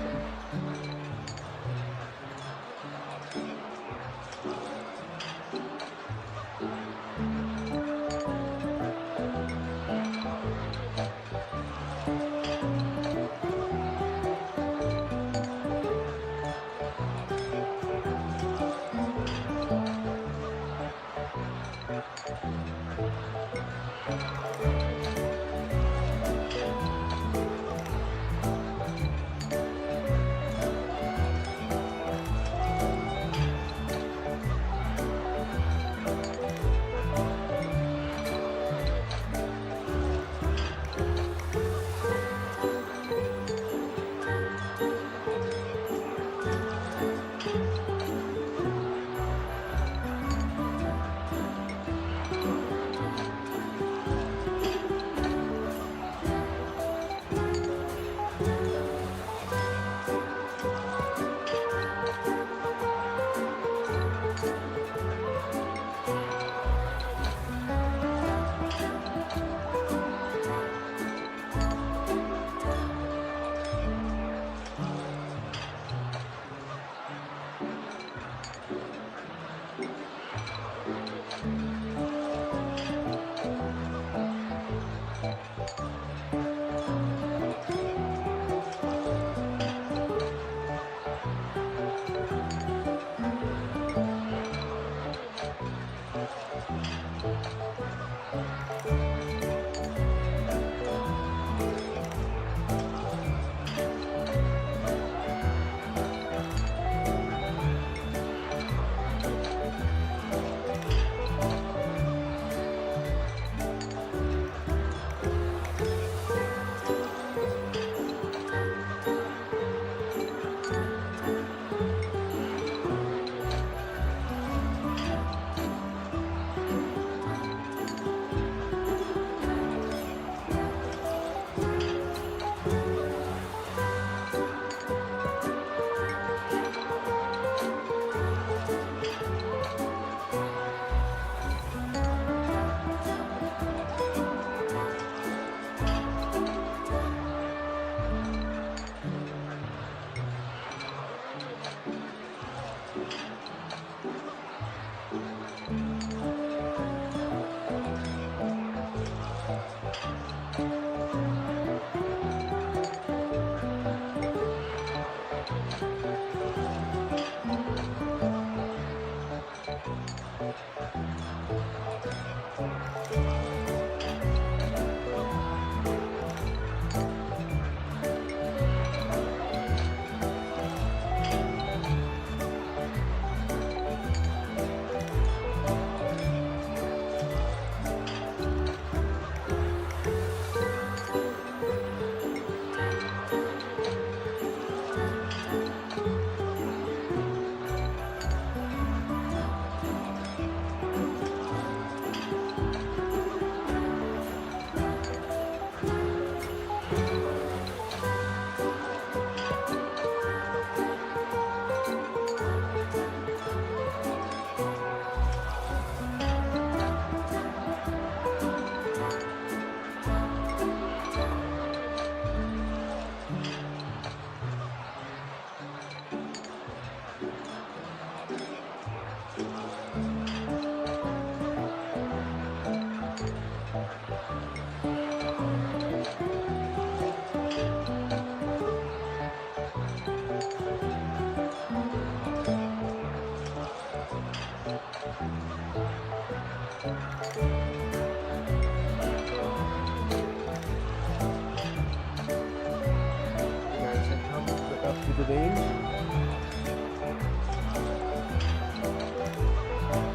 the name?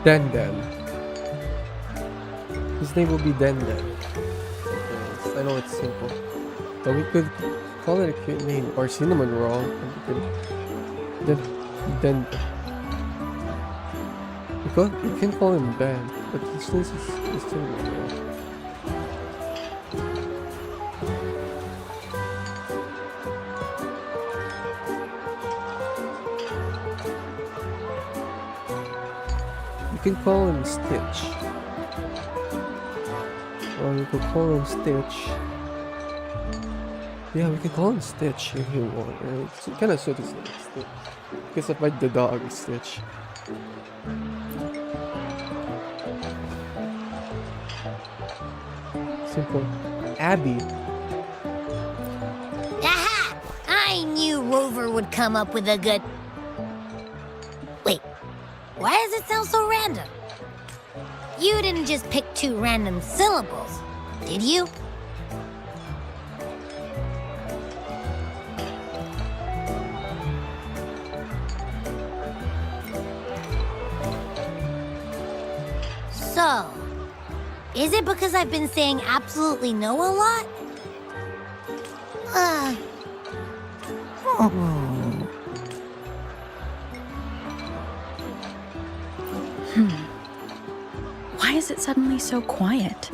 Den Den. His name will be Den Den. Yes, I know it's simple. But we could call it a cute name. Or cinnamon roll. Den. You can call him Ben, but his name is cinnamon roll. You can call him Stitch. Or you could call him Stitch. Yeah, we can call him Stitch if you want. Right? It's kind of suits him, Stitch. Because of like the dog, Stitch. Simple. Abby. Aha! I knew Rover would come up with a good... Wait, why does it sound so random? You didn't just pick two random syllables, did you? So, is it because I've been saying absolutely no a lot? Why is it suddenly so quiet?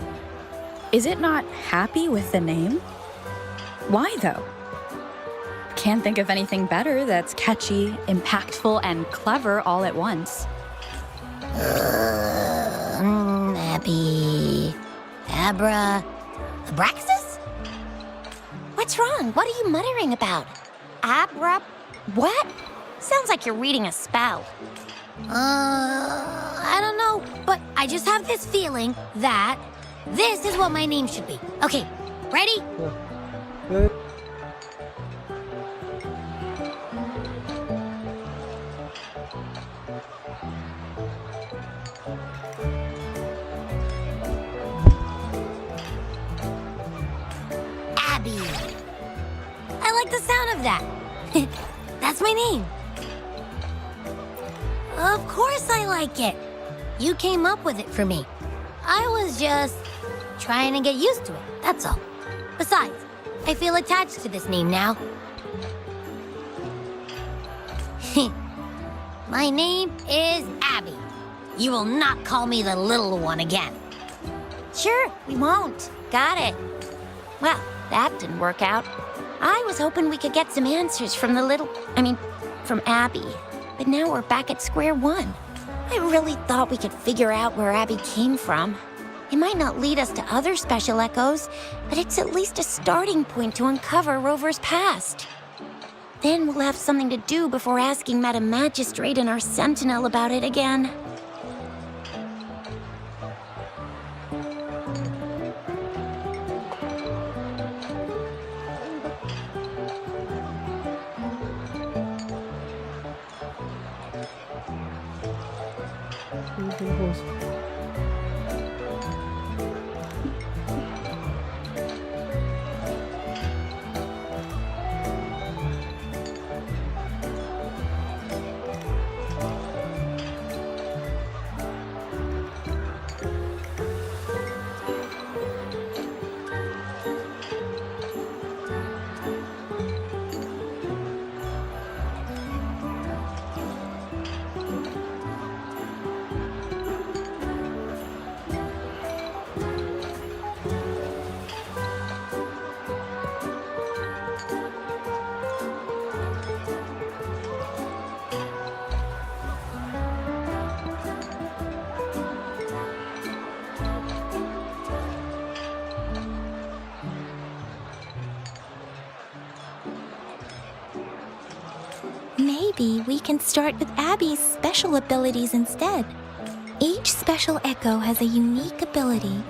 Is it not happy with the name? Why, though? Can't think of anything better that's catchy, impactful, and clever all at once. Abby... Abraxas? What's wrong? What are you muttering about? What? Sounds like you're reading a spell. I don't know, but I just have this feeling that this is what my name should be. Okay, ready? Good. Abby. I like the sound of that. That's my name. Of course I like it. You came up with it for me. I was just trying to get used to it, that's all. Besides, I feel attached to this name now. My name is Abby. You will not call me the little one again. Sure, we won't. Got it. Well, that didn't work out. I was hoping we could get some answers from from Abby. But now we're back at square one. I really thought we could figure out where Abby came from. It might not lead us to other special echoes, but it's at least a starting point to uncover Rover's past. Then we'll have something to do before asking Madam Magistrate and our Sentinel about it again. Maybe we can start with Abby's special abilities instead. Each special echo has a unique ability.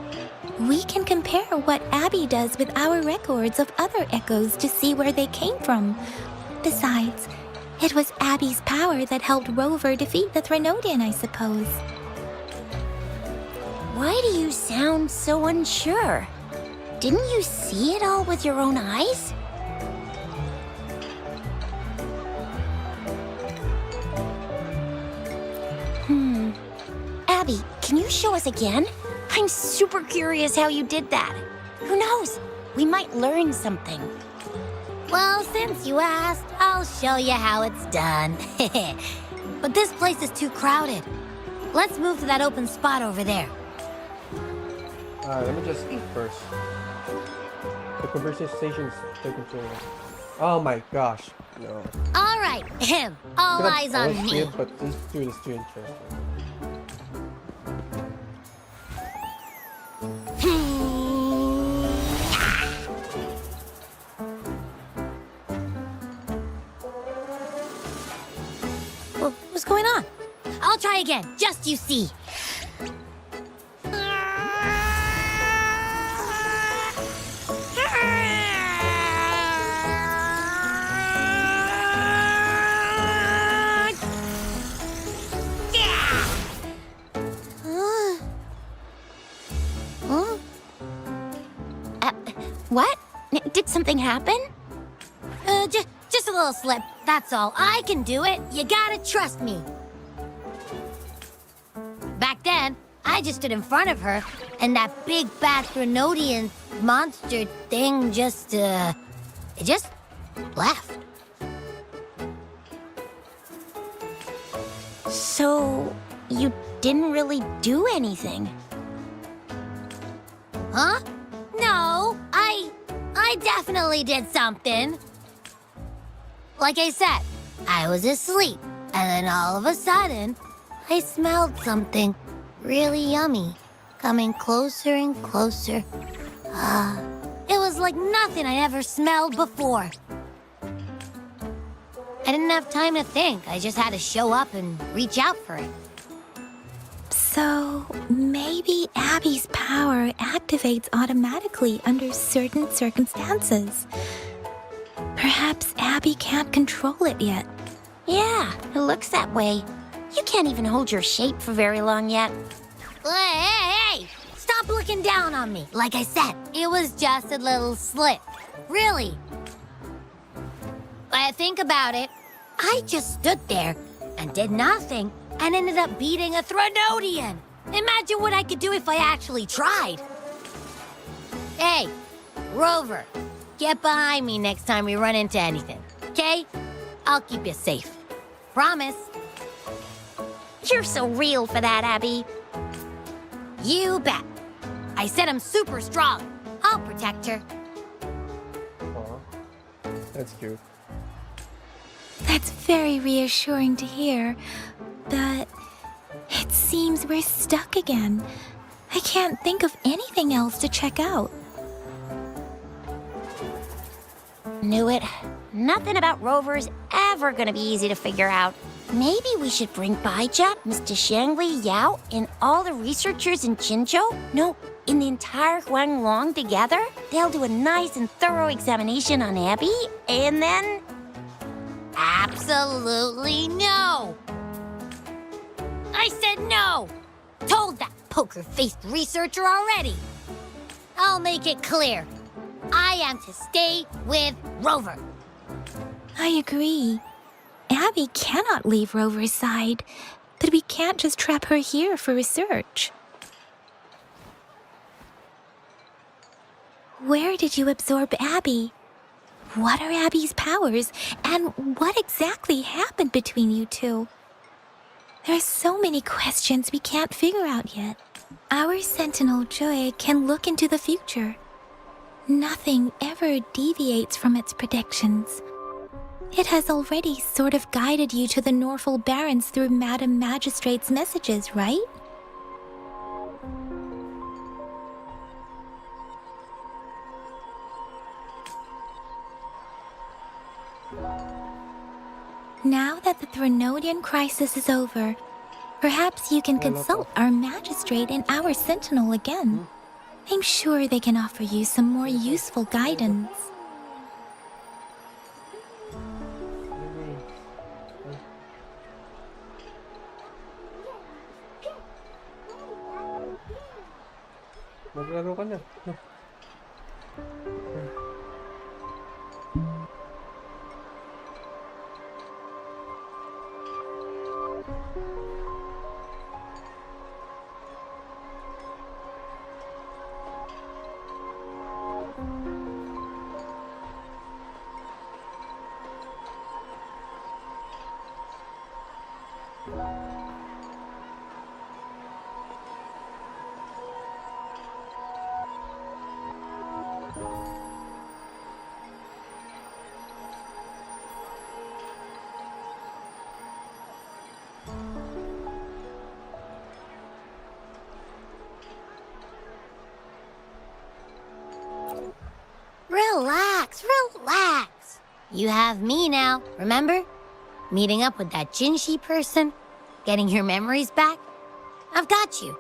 We can compare what Abby does with our records of other echoes to see where they came from. Besides, it was Abby's power that helped Rover defeat the Threnodian, I suppose. Why do you sound so unsure? Didn't you see it all with your own eyes? Can you show us again? I'm super curious how you did that. Who knows? We might learn something. Well, since you asked, I'll show you how it's done. But this place is too crowded. Let's move to that open spot over there. Alright, let me just eat first. The conversation station is taking too long. Oh my gosh, no. All right, him. All Could have eyes on paused me. it, but this dude is too interesting. What's going on? I'll try again, just you see. What? Did something happen? Just a little slip, that's all. I can do it. You gotta trust me. Back then, I just stood in front of her, and that big bad Threnodian monster thing just, it just left. So, you didn't really do anything? Huh? No, I definitely did something. Like I said, I was asleep, and then all of a sudden, I smelled something really yummy, coming closer and closer. It was like nothing I ever smelled before. I didn't have time to think. I just had to show up and reach out for it. So, maybe Abby's power activates automatically under certain circumstances. Perhaps Abby can't control it yet. Yeah, it looks that way. You can't even hold your shape for very long yet. Hey! Stop looking down on me. Like I said, it was just a little slip. Really. When I think about it, I just stood there and did nothing and ended up beating a Threnodian. Imagine what I could do if I actually tried. Hey, Rover, get behind me next time we run into anything, okay? I'll keep you safe. Promise. You're so real for that, Abby. You bet. I said I'm super strong. I'll protect her. Aw, that's cute. That's very reassuring to hear, but it seems we're stuck again. I can't think of anything else to check out. Knew it. Nothing about Rover's ever gonna be easy to figure out. Maybe we should bring Baija, Mr. Shangli, Yao, and all the researchers in Jinzhou? No, in the entire Huanglong together? They'll do a nice and thorough examination on Abby, and then... Absolutely no! I said no! Told that poker-faced researcher already! I'll make it clear. I am to stay with Rover. I agree. Abby cannot leave Rover's side, but we can't just trap her here for research. Where did you absorb Abby? What are Abby's powers, and what exactly happened between you two? There are so many questions we can't figure out yet. Our Sentinel Joy can look into the future. Nothing ever deviates from its predictions. It has already sort of guided you to the Norfolk Barrens through Madam Magistrate's messages, right? Now that the Threnodian crisis is over, perhaps you can consult our Magistrate and our Sentinel again. I'm sure they can offer you some more useful guidance. Maglaro ka na. No. Relax, relax. You have me now, remember? Meeting up with that Jinshi person? Getting your memories back? I've got you.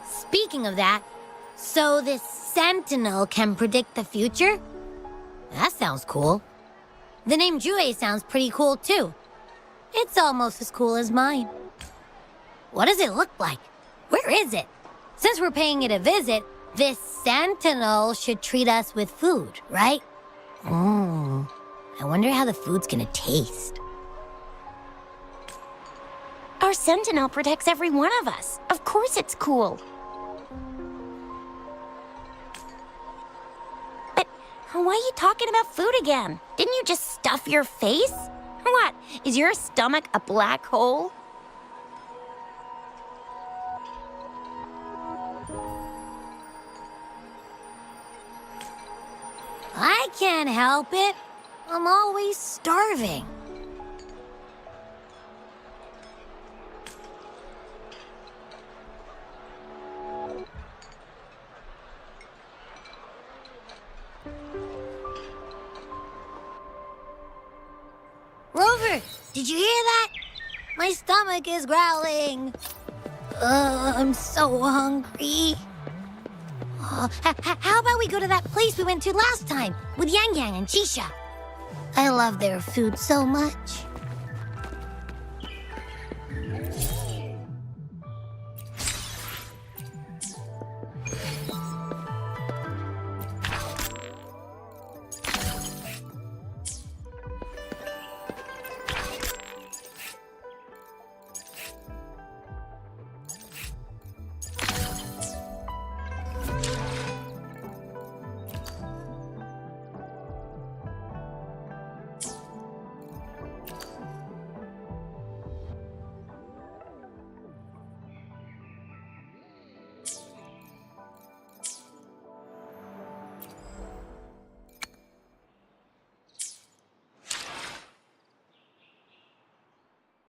Speaking of that, so this Sentinel can predict the future? That sounds cool. The name Jue sounds pretty cool too. It's almost as cool as mine. What does it look like? Where is it? Since we're paying it a visit, this Sentinel should treat us with food, right? I wonder how the food's gonna taste. Our Sentinel protects every one of us. Of course it's cool. But why are you talking about food again? Didn't you just stuff your face? What, is your stomach a black hole? I can't help it. I'm always starving. Rover, did you hear that? My stomach is growling. I'm so hungry. How about we go to that place we went to last time with Yang Yang and Chisha? I love their food so much.